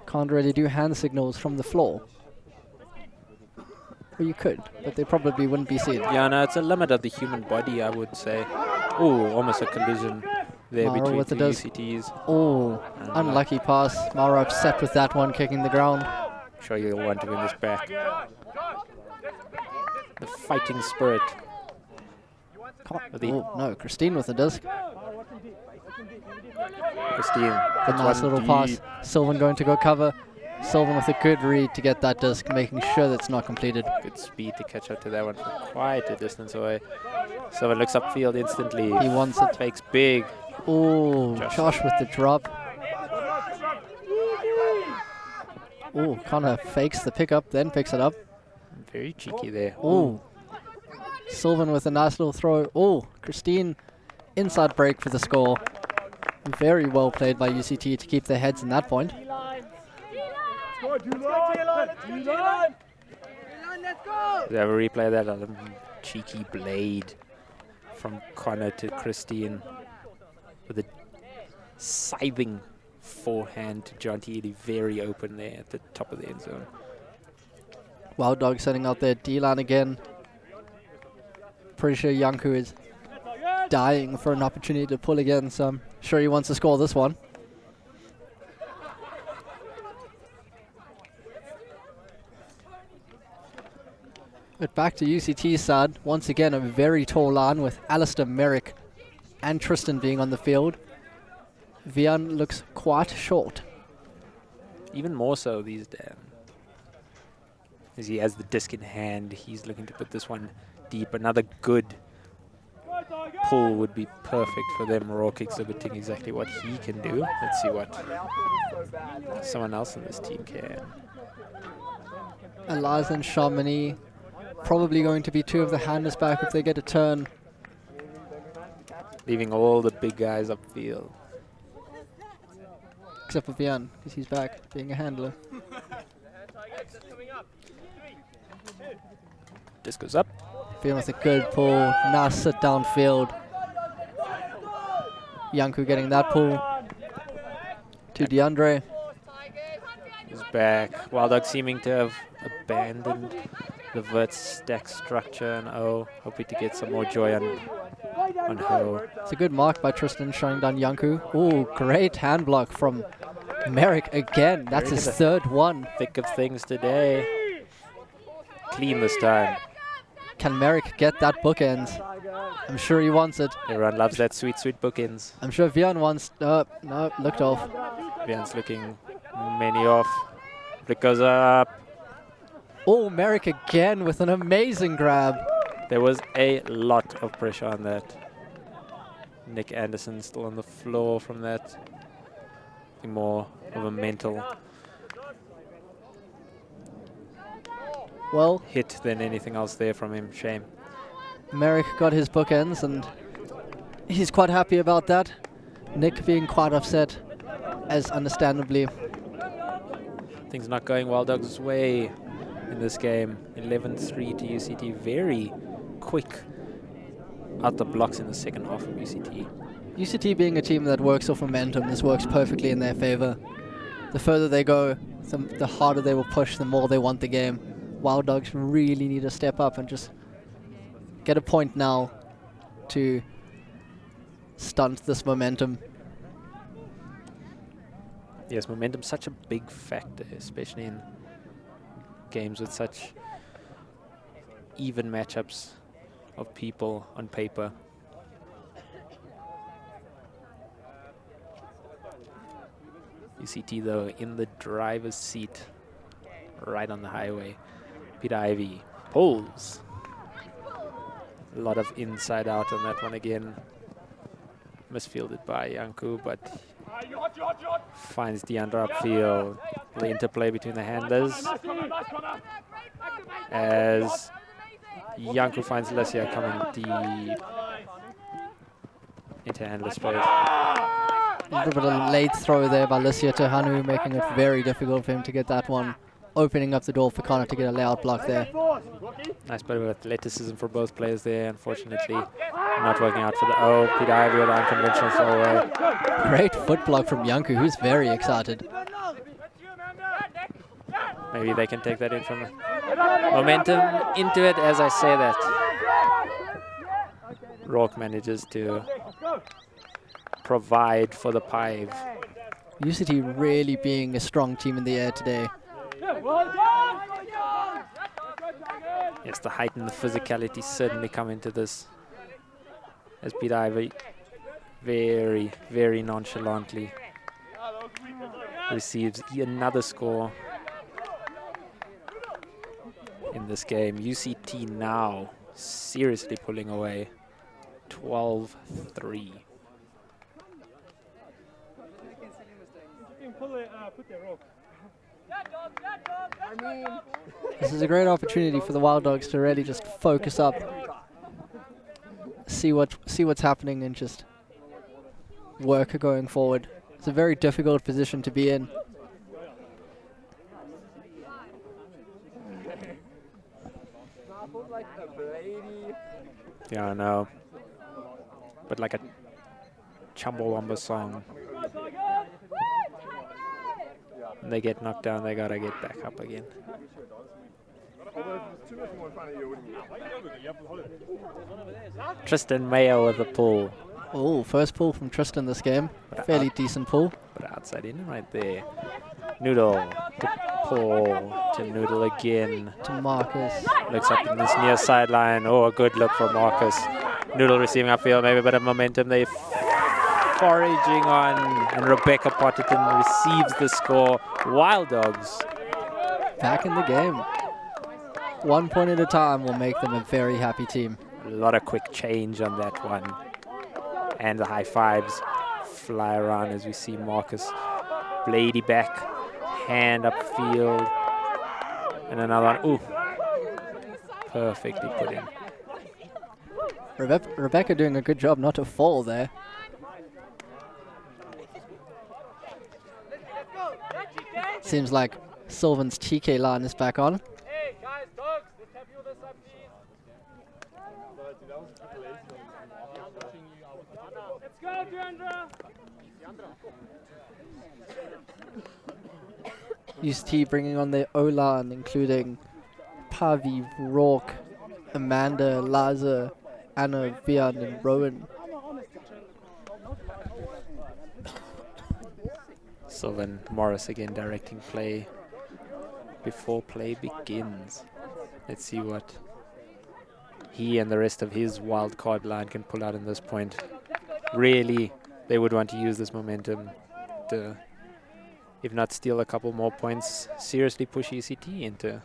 Can't really do hand signals from the floor. Well, you could, but they probably wouldn't be seen. Yeah, no, it's a limit of the human body, I would say. Oh, almost a collision there Mauro between with the the disc. UCTs. Oh, unlucky pass. Mauro upset with that one, kicking the ground. Sure you'll want to win this back. The fighting spirit. Oh, no, Christine with the disc. Christine. The nice little pass. Sylvan going to go cover. Sylvan with a good read to get that disc, making sure that's not completed. Good speed to catch up to that one from quite a distance away. Sylvan looks upfield instantly. He wants it. Takes big. Oh, Josh with the drop. Oh, Connor fakes the pickup, then picks it up. Very cheeky there. Oh, Sylvan with a nice little throw. Oh, Christine inside break for the score. Very well played by UCT to keep their heads in that point. They have a replay that a cheeky blade from Connor to Christine with a scything forehand to John T. Very open there at the top of the end zone. Wild Dog setting out their D-line again. Pretty sure Yanku is dying for an opportunity to pull again, so I'm sure he wants to score this one. But back to UCT's side. Once again, a very tall line with Alistair, Merrick, and Tristan being on the field. Vian looks quite short. Even more so these days. As he has the disc in hand, he's looking to put this one deep. Another good pull would be perfect for them. Rourke exhibiting exactly what he can do. Let's see what someone else on this team can. Elias and Chamonix probably going to be two of the handers back if they get a turn. Leaving all the big guys upfield. Except for Vian, because he's back being a handler. Disc goes up. Vian with a good pull. Nice sit downfield. Yanku getting that pull. To DeAndre. He's back. Wild Dog seeming to have abandoned the vert stack structure, and hoping to get some more joy on Ho. It's a good mark by Tristan showing down Yanku. Ooh, great hand block from Merrick again. That's his third one. Thick of things today. Clean this time. Can Merrick get that bookends? I'm sure he wants it. Everyone loves that sweet, sweet bookends. I'm sure Vian wants... no, looked off. Vian's looking many off. Flick goes up. Oh, Merrick again with an amazing grab. There was a lot of pressure on that. Nick Anderson still on the floor from that. More of a mental hit than anything else there from him. Shame. Merrick got his bookends and he's quite happy about that. Nick being quite upset, as understandably. Things not going Wild Dogs' way in this game. 11-3 to UCT. Very quick out the blocks in the second half of UCT. UCT being a team that works off momentum, this works perfectly in their favor. The further they go, the harder they will push, the more they want the game. Wild Dogs really need to step up and just get a point now to stunt this momentum. Yes, momentum's such a big factor, especially in games with such even matchups of people on paper. UCT though in the driver's seat, right on the highway. Peter Ivey pulls. A lot of inside out on that one again. Misfielded by Yanku, but finds DeAndre upfield. The interplay between the handlers. As Yanku finds Lesia coming deep into handler space. A little bit of late throw there by Lysia to Hanu, making it very difficult for him to get that one. Opening up the door for Connor to get a layout block there. Nice bit of athleticism for both players there. Unfortunately, not working out for the Peter Ivey with the unconventional throwaway. Great foot block from Yanku, who's very excited. Maybe they can take that in from momentum into it as I say that. Rourke manages to provide for the Pive. UCT really being a strong team in the air today. Yes, the height and the physicality certainly come into this. As Peter Ivey very, very nonchalantly receives another score in this game. UCT now seriously pulling away 12-3. This is a great opportunity for the Wild Dogs to really just focus up, see what's happening, and just work going forward. It's a very difficult position to be in. Yeah, I know. But like a Chumbawamba song. When they get knocked down, they gotta get back up again. Tristan Mayo with the pull. Oh, first pull from Tristan this game. Fairly decent pull. But outside in right there. Noodle to Paul, to Noodle again. To Marcus. Looks up in this near sideline. Oh, a good look from Marcus. Noodle receiving upfield, maybe a bit of momentum. They foraging on, and Rebecca Potterton receives the score. Wild Dogs back in the game. 1 point at a time will make them a very happy team. A lot of quick change on that one. And the high fives fly around as we see Marcus Blady back, hand upfield. And another one. Ooh. Perfectly put in. Rebecca doing a good job not to fall there. Seems like Sylvan's TK line is back on. Hey guys, dogs, let's have you this up, please. Let's go, Deandra. UCT bringing on their O-line, including Pavi, Rourke, Amanda, Liza, Anna, Vian, and Rowan. Sylvan Morris again directing play before play begins. Let's see what he and the rest of his wild card line can pull out in this point. Really, they would want to use this momentum to, if not steal a couple more points, seriously push UCT into.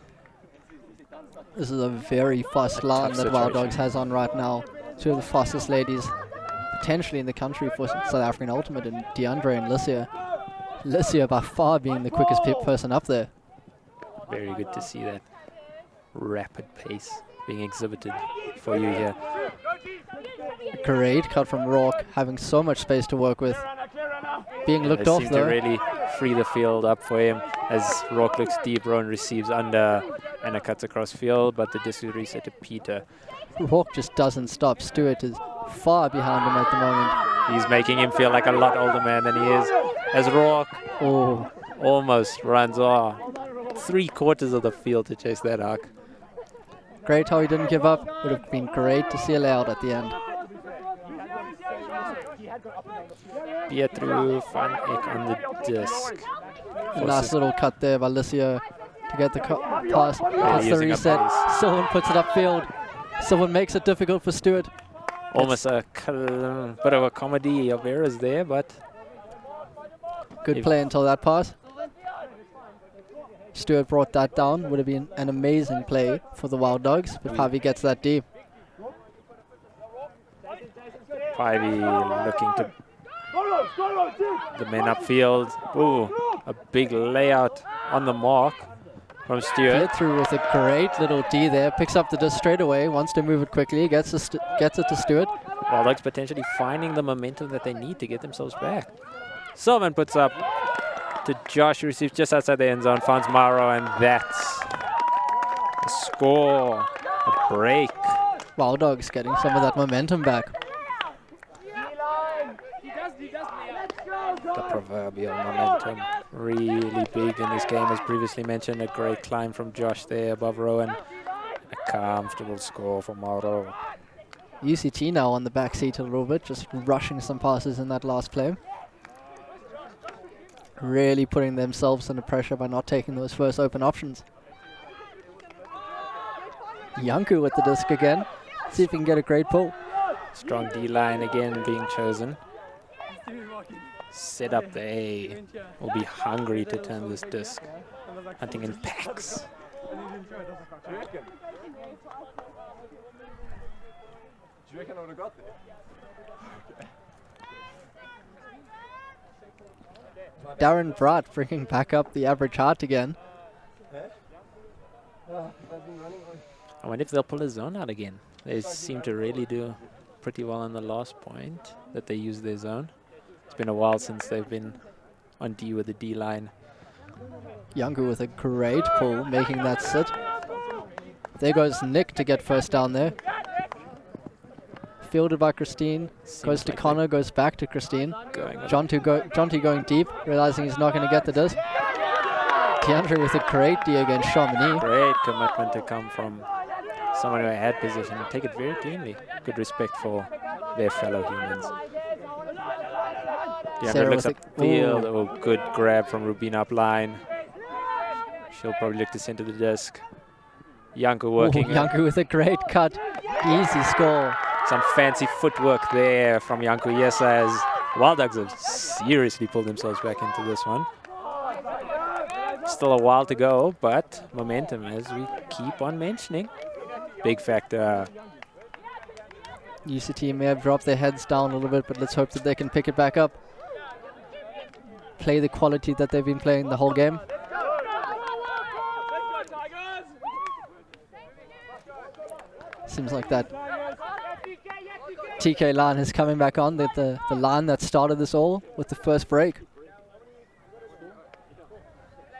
This is a very fast line that Wild Dogs has on right now. Two of the fastest ladies potentially in the country for South African Ultimate, and DeAndre and Lycia. Lycia by far being the quickest person up there. Very good to see that rapid pace being exhibited for you here. Great cut from Rourke, having so much space to work with. Being looked off though. though. To really free the field up for him as Rourke looks deep. Rowan receives under and it cuts across field, but the disc is reset to Peter. Rourke just doesn't stop. Stewart is far behind him at the moment. He's making him feel like a lot older man than he is. As Rourke almost runs off 3/4 of the field to chase that arc. Great how he didn't give up. Would have been great to see a layout at the end. Pietru van Eck on the disc. A nice little cut there by Lycia to get the pass. That's the reset. Sylvan puts it upfield. Sylvan makes it difficult for Stewart. Almost a bit of a comedy of errors there, but good play until that pass. Stewart brought that down. Would have been an amazing play for the Wild Dogs, but Pavi gets that deep. Pavi looking to the men upfield. Ooh, a big layout on the mark from Stewart. Get through with a great little D there. Picks up the disc straight away. Wants to move it quickly. Gets it to Stewart. Wild Dogs potentially finding the momentum that they need to get themselves back. Sylvan puts up to Josh, who receives just outside the end zone. Finds Mauro, and that's a score. A break. Wild Dogs getting some of that momentum back. The proverbial momentum really big in this game, as previously mentioned. A great climb from Josh there above Rowan. A comfortable score for Mauro. UCT now on the back seat a little bit, just rushing some passes in that last play. Really putting themselves under pressure by not taking those first open options. Yanku with the disc again. See if he can get a great pull. Strong D-line again being chosen. Set up the A. Will be hungry to turn this disc. Hunting in packs. Darren Bratt bringing back up the average height again. I wonder if they'll pull a zone out again. They seem to really do pretty well on the last point that they use their zone. It's been a while since they've been on D with the D line. Yanku with a great pull, making that sit. There goes Nick to get first down there. Fielded by Christine. Goes to Connor, goes back to Christine. Jonty going deep, realizing he's not going to get the disc. Keandre with a great D against Chamonix. Great commitment to come from someone who had position and take it very cleanly. Good respect for their fellow humans. Keandre looks upfield. Oh, good grab from Rubina up line. She'll probably look to center the disc. Yanku working. Yanku with a great cut. Easy score. Some fancy footwork there from Yanku. Yes, as Wild Dogs have seriously pulled themselves back into this one. Still a while to go, but momentum, as we keep on mentioning, big factor. UCT may have dropped their heads down a little bit, but let's hope that they can pick it back up. Play the quality that they've been playing the whole game. Seems like that TK line is coming back on, the line that started this all with the first break.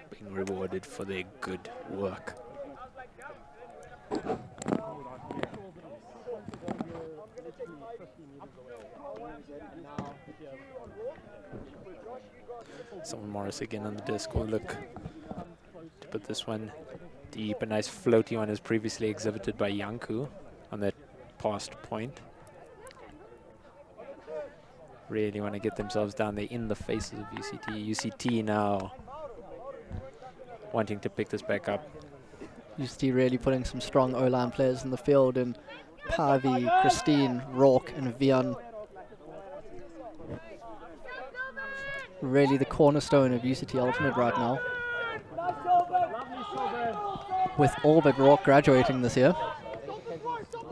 Being rewarded for their good work. Someone Morris again on the disc will look to put this one deep. A nice floaty one as previously exhibited by Yanku on that past point. Really want to get themselves down there in the faces of UCT. UCT now wanting to pick this back up. UCT really putting some strong O-line players in the field, and Pavi, Christine, Rourke and Vian. Really the cornerstone of UCT Ultimate right now. With all but Rourke graduating this year.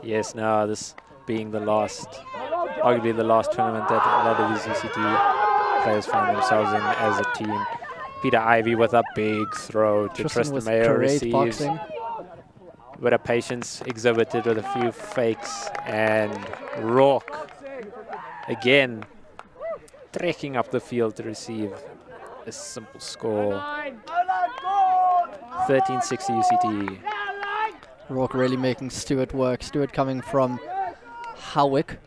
Yes, now this being the last, arguably the last tournament that a lot of these UCT players find themselves in as a team. Peter Ivy with a big throw to Tristan Mayo receives. Boxing. Bit of patience exhibited with a few fakes, and Rourke again trekking up the field to receive a simple score. 13-60 UCT. Rourke really making Stewart work. Stewart coming from Howick,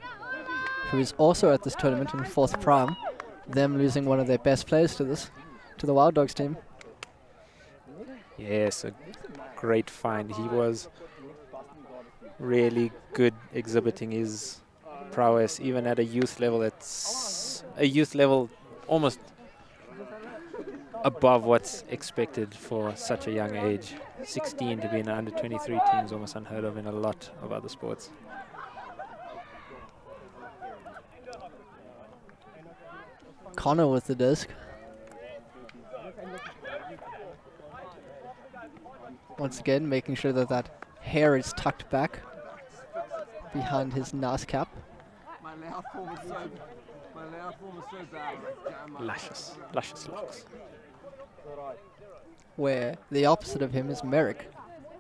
who is also at this tournament in 4th Prime. Them losing one of their best players to the Wild Dogs team. Yes, a great find. He was really good exhibiting his prowess, even at a youth level. That's a youth level almost above what's expected for such a young age. 16 to be in an under-23 team is almost unheard of in a lot of other sports. Connor with the disc. Once again, making sure that that hair is tucked back behind his NAS cap. Luscious, luscious locks. Where the opposite of him is Merrick,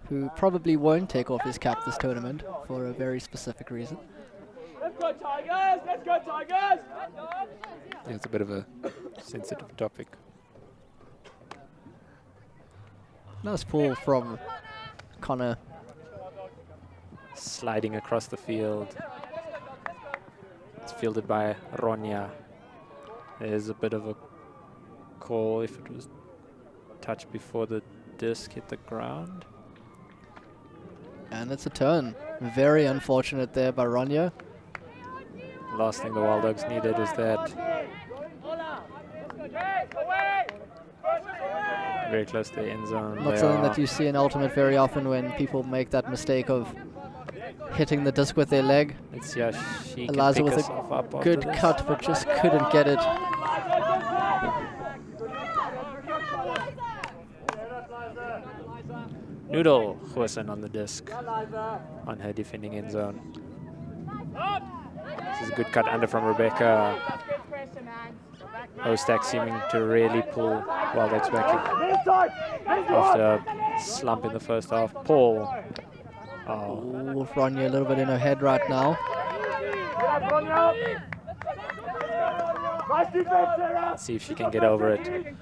who probably won't take off his cap this tournament for a very specific reason. Let's go Tigers! Let's go Tigers! Yeah, it's a bit of a sensitive topic. Nice pull from Connor. Sliding across the field. It's fielded by Ronya. There's a bit of a call if it was touched before the disc hit the ground. And it's a turn. Very unfortunate there by Ronya. Last thing the Wild Dogs needed was that. Very close to the end zone. Not something that you see in Ultimate very often, when people make that mistake of hitting the disc with their leg. It's she Eliza with a good cut, but just couldn't get it. Noodle Huasen on the disc on her defending end zone. This is a good cut under from Rebecca. Ostak seeming to really pull Wild Dogs back after a slump in the first half. Paul. Oh, Ronya a little bit in her head right now. Let's see if she can get over it.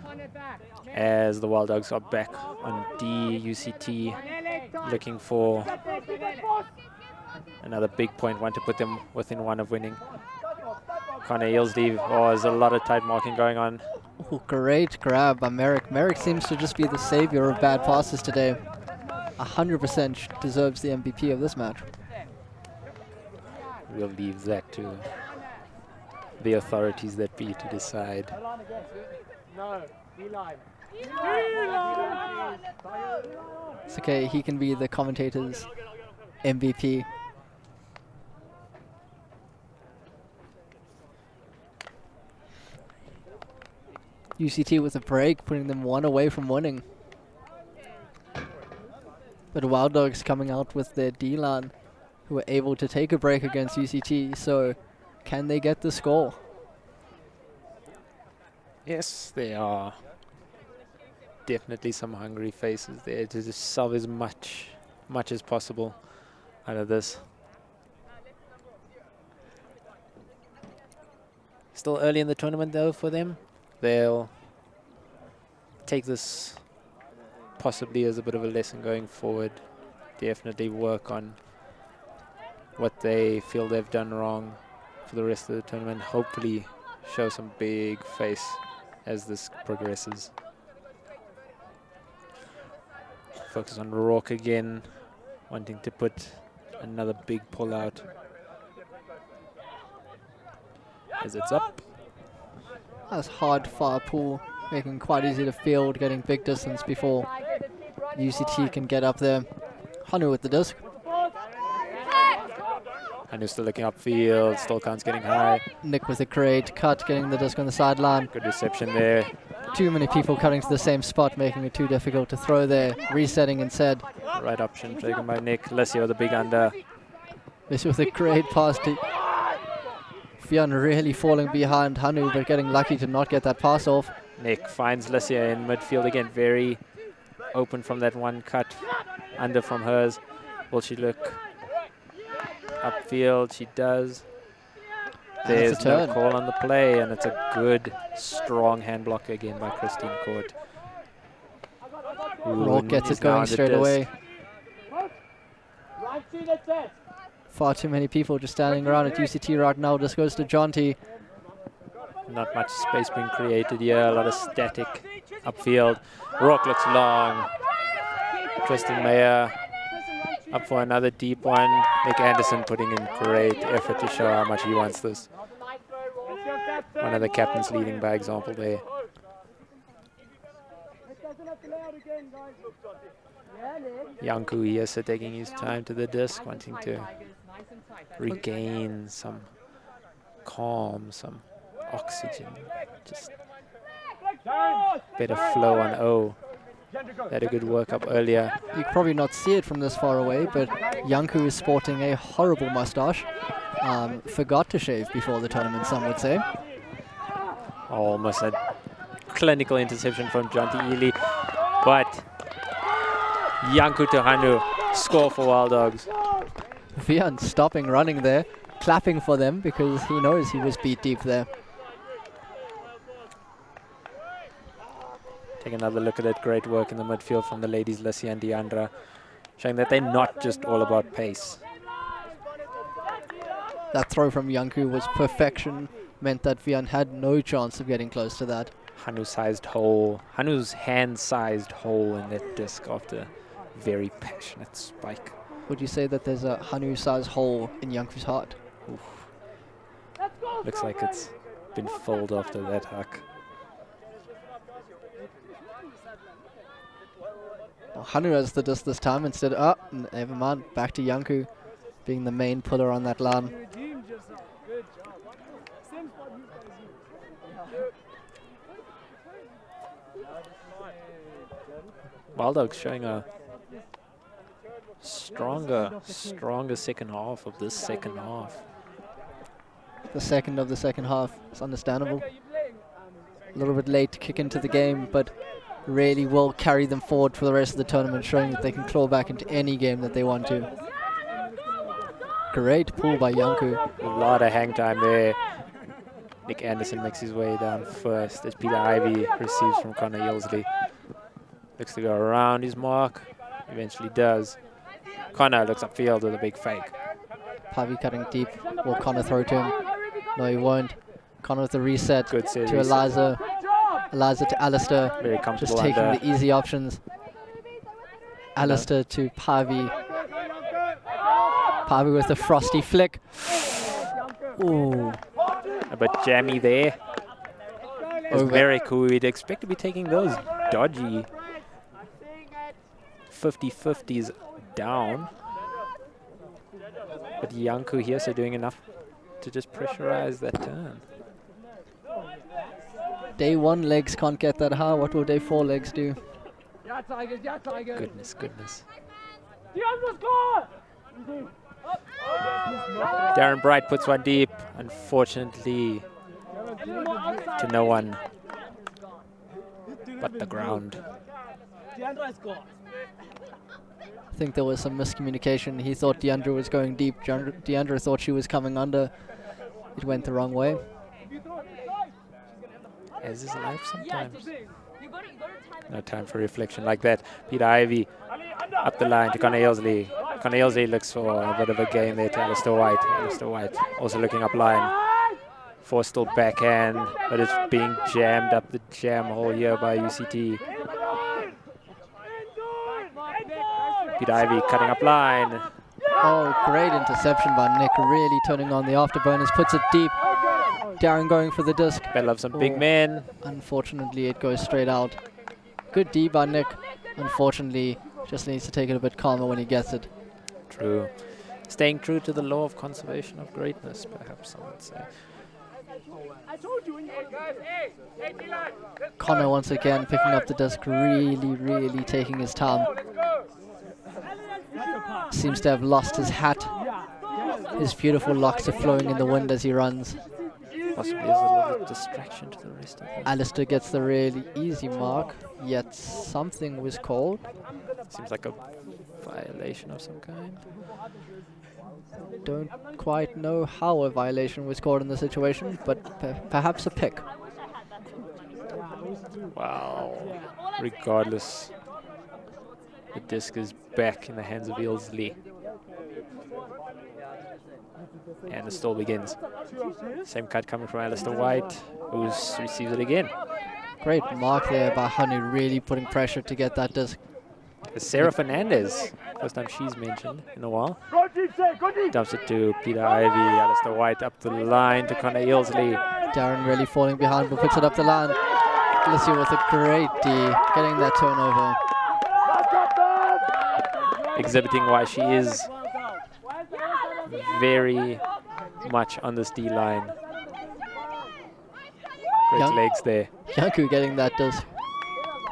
As the Wild Dogs are back on D, UCT looking for another big point, one to put them within one of winning. Connor Eilsdee, there's a lot of tight marking going on. Ooh, great grab by Merrick. Merrick seems to just be the savior of bad passes today. 100% deserves the MVP of this match. We'll leave that to the authorities that be to decide. It's okay, he can be the commentator's MVP. UCT with a break, putting them one away from winning. But Wild Dogs coming out with their D-line, who were able to take a break against UCT, so can they get the score? Yes, there are definitely some hungry faces there to just solve as much as possible out of this. Still early in the tournament though for them. They'll take this possibly as a bit of a lesson going forward. Definitely work on what they feel they've done wrong for the rest of the tournament. Hopefully show some big face as this progresses. Focus on Rourke again, wanting to put another big pull out. As it's up. That's hard far pull, making quite easy to field, getting big distance before UCT can get up there. Hanu with the disc. Hanu's still looking upfield, still counts getting high. Nick with a great cut, getting the disc on the sideline. Good reception there. Too many people cutting to the same spot, making it too difficult to throw there. Resetting instead. Right option taken by Nick. Lissio the big under. This was a great pass to Fionn, really falling behind Hanu, but getting lucky to not get that pass off. Nick finds Lissio in midfield again, very open from that one cut. Under from hers. Will she look upfield? She does. There's no call on the play, and it's a good, strong hand block again by Christine Court. Rourke gets it going straight away. Far too many people just standing around at UCT right now. This goes to Jonty. Not much space being created here, a lot of static upfield. Rourke looks long. Tristan Mayer up for another deep one. Nick Anderson putting in great effort to show how much he wants this. One of the captains leading by example there. Yanku here, so taking his time to the disc, wanting to regain some calm, some oxygen, just better flow on O. Had a good workup earlier. You can probably not see it from this far away, but Yanku is sporting a horrible mustache. Forgot to shave before the tournament, some would say. Almost a clinical interception from Jonty Ely, but Yanku to Hanu, score for Wild Dogs. Vian stopping running there, clapping for them because he knows he was beat deep there. Take another look at that great work in the midfield from the ladies, Lissy and Deandra, showing that they're not just all about pace. That throw from Yanku was perfection, meant that Vian had no chance of getting close to that. Hanu-sized hole, Hanu's hand-sized hole in that disc after very passionate spike. Would you say that there's a Hanu-sized hole in Yanku's heart? Oof. Looks like it's been filled after that huck. Well, Hanu has the disc this time instead. Oh, never mind. Back to Yanku being the main puller on that line. Wild Dogs showing a stronger second half of this second half. The second of the second half. It's understandable. A little bit late to kick into the game, but really will carry them forward for the rest of the tournament, showing that they can claw back into any game that they want to. Great pull by Yanku. A lot of hang time there. Nick Anderson makes his way down first as Peter Ivey receives from Connor Yelsley. Looks to go around his mark. Eventually does. Connor looks upfield with a big fake. Pavi cutting deep. Will Connor throw to him? No, he won't. Connor with the reset Good set to reset. Eliza. Eliza to Alistair. Very comfortable Just taking under. the easy options. Alistair to Pavi. Pavi with the frosty flick. Ooh. A bit jammy there. As Over. Merrick, who we'd expect to be taking those dodgy 50-50s down. But Janku here, so doing enough to just pressurize that turn. Day 1 legs can't get that high. What will day 4 legs do? Goodness, goodness. Die andere score! Darren Bright puts one deep, unfortunately to no one but the ground. Die andere score! I think there was some miscommunication. He thought Deandra was going deep. Deandra thought she was coming under. It went the wrong way. As is life sometimes. No time for reflection like that. Peter Ivey up the line to Connor Yelsley. Connor Yelsley looks for a bit of a game there to Alistair White. Alistair White also looking up line. Forced still backhand, but it's being jammed up the jam hole here by UCT. Peter Ivey cutting up line. Oh, great interception by Nick. Really turning on the afterburners. Puts it deep. Darren going for the disc. Battle of some big Oh. men. Unfortunately, it goes straight out. Good D by Nick. Unfortunately, just needs to take it a bit calmer when he gets it. True. Staying true to the law of conservation of greatness, perhaps some would say. Connor once again picking up the disc. Really taking his time. Seems to have lost his hat. His beautiful locks are flowing in the wind as he runs. Possibly as a little distraction to the rest of them. Alistair gets the really easy mark, yet something was called. Seems like a violation of some kind. Don't quite know how a violation was called in the situation, but perhaps a pick. Wow. Regardless, the disc is back in the hands of Yelsley. And the stall begins. Same cut coming from Alistair White, who receives it again. Great mark there by Honey, really putting pressure to get that disc. Sarah Fernandez, first time she's mentioned in a while. Go deep, Zay, go deep! Dumps it to Peter Ivey, Alistair White up the line to Connor Yelsley. Darren really falling behind, but puts it up the line. Alicia with a great D, getting that turnover. Exhibiting why she is very much on this D line. Great Young- legs there. Yanku getting that disc.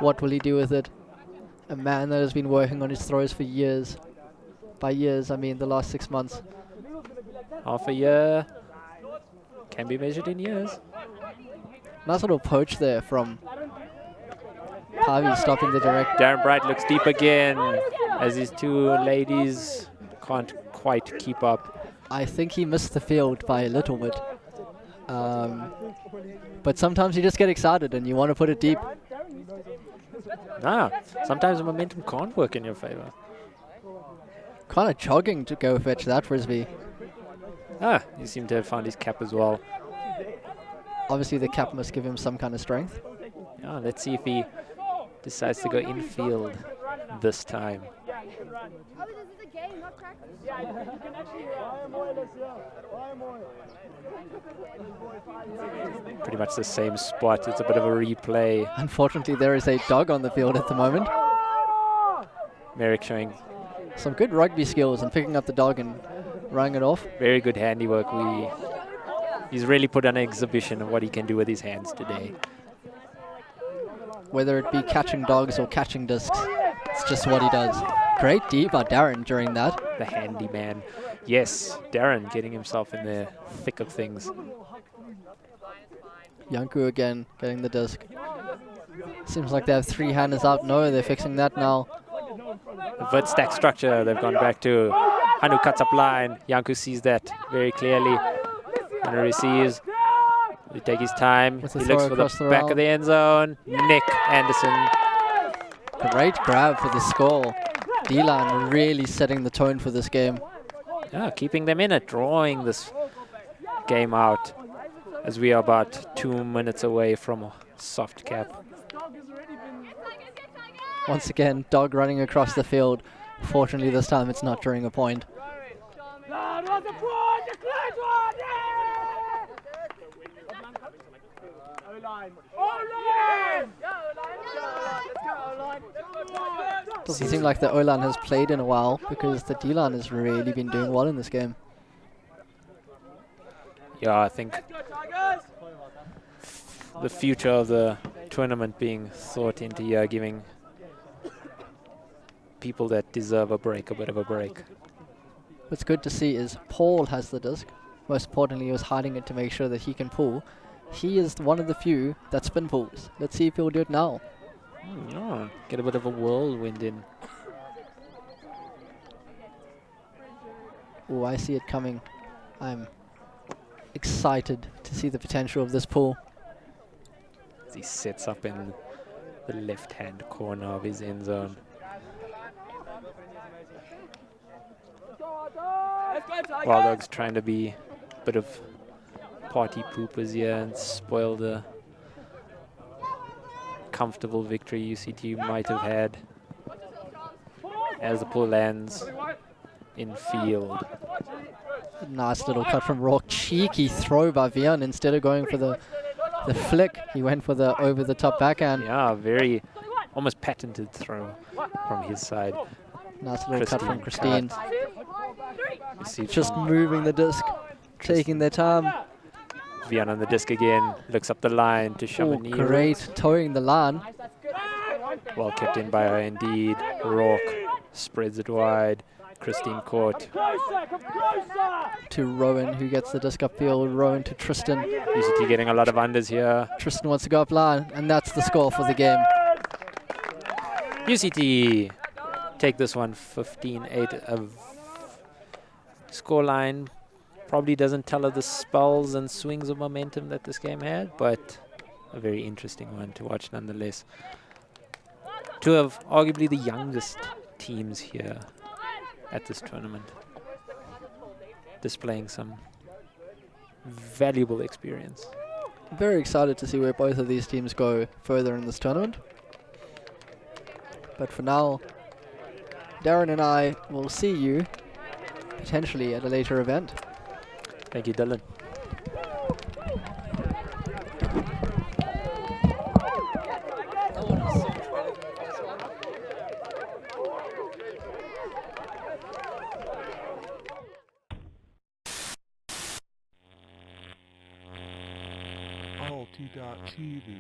What will he do with it? A man that has been working on his throws for years. By years, I mean the last 6 months. Half a year can be measured in years. Nice little poach there from Pavi stopping the direct. Darren Bright looks deep again as these two ladies can't quite keep up. I think he missed the field by a little bit. But sometimes you just get excited and you want to put it deep. Nah, sometimes the momentum can't work in your favor. Kind of jogging to go fetch that frisbee. Ah, you seem to have found his cap as well. Obviously the cap must give him some kind of strength. Yeah, let's see if he decides to go infield this time. Oh, this is a game, not practice. Pretty much the same spot. It's a bit of a replay. Unfortunately, there is a dog on the field at the moment. Merrick showing Some good rugby skills and picking up the dog and running it off. very good handiwork. He's really put on an exhibition of what he can do with his hands today. Whether it be catching dogs or catching discs, it's just what he does. Great D by Darren during that. The handyman. Yes, Darren getting himself in the thick of things. Yanku again getting the disc. Seems like they have 3 handers out. No, they're fixing that now. The vert stack structure they've gone back to. Hanu cuts up line. Yanku sees that very clearly. Hanu receives. He take his time. With He the looks throw for the across the back row. of the end zone. Nick Anderson. Great grab for the score. D-line really setting the tone for this game. Yeah, keeping them in it, drawing this game out as we are about 2 minutes away from a soft cap. Once again, dog running across the field. Fortunately, this time it's not during a point. Doesn't seem like the O-line has played in a while because the D-line has really been doing well in this game. Yeah, I think the future of the tournament being thought into here, giving people that deserve a break a bit of a break. What's good to see is Paul has the disc. Most importantly, he was hiding it to make sure that he can pull. He is one of the few that spin pulls. Let's see if he'll do it now. Yeah, get a bit of a whirlwind in. Oh, I see it coming. I'm excited to see the potential of this pull. As he sets up in the left-hand corner of his end zone. Wild Dogs trying to be a bit of party poopers here and spoil the comfortable victory UCT might have had as the pull lands in field. Nice little cut from Rourke. Cheeky throw by Vian. Instead of going for the flick, he went for the over-the-top backhand. Yeah, very almost patented throw from his side. Nice little cut from Christine. Received Just from moving the disc, taking their time. Vian on the disc again, looks up the line to Oh, Chamonix. great, towing the line. Well kept in by her indeed. Rourke spreads it wide. Christine caught. To Rowan, who gets the disc upfield. Rowan to Tristan. UCT getting a lot of unders here. Tristan wants to go up line, and that's the score for the game. UCT take this one 15-8 of scoreline. Probably doesn't tell her the spells and swings of momentum that this game had, but a very interesting one to watch nonetheless. Two of arguably the youngest teams here at this tournament, displaying some valuable experience. Very excited to see where both of these teams go further in this tournament. But for now, Darren and I will see you potentially at a later event. Thank you, Dylan. AAUC.TV.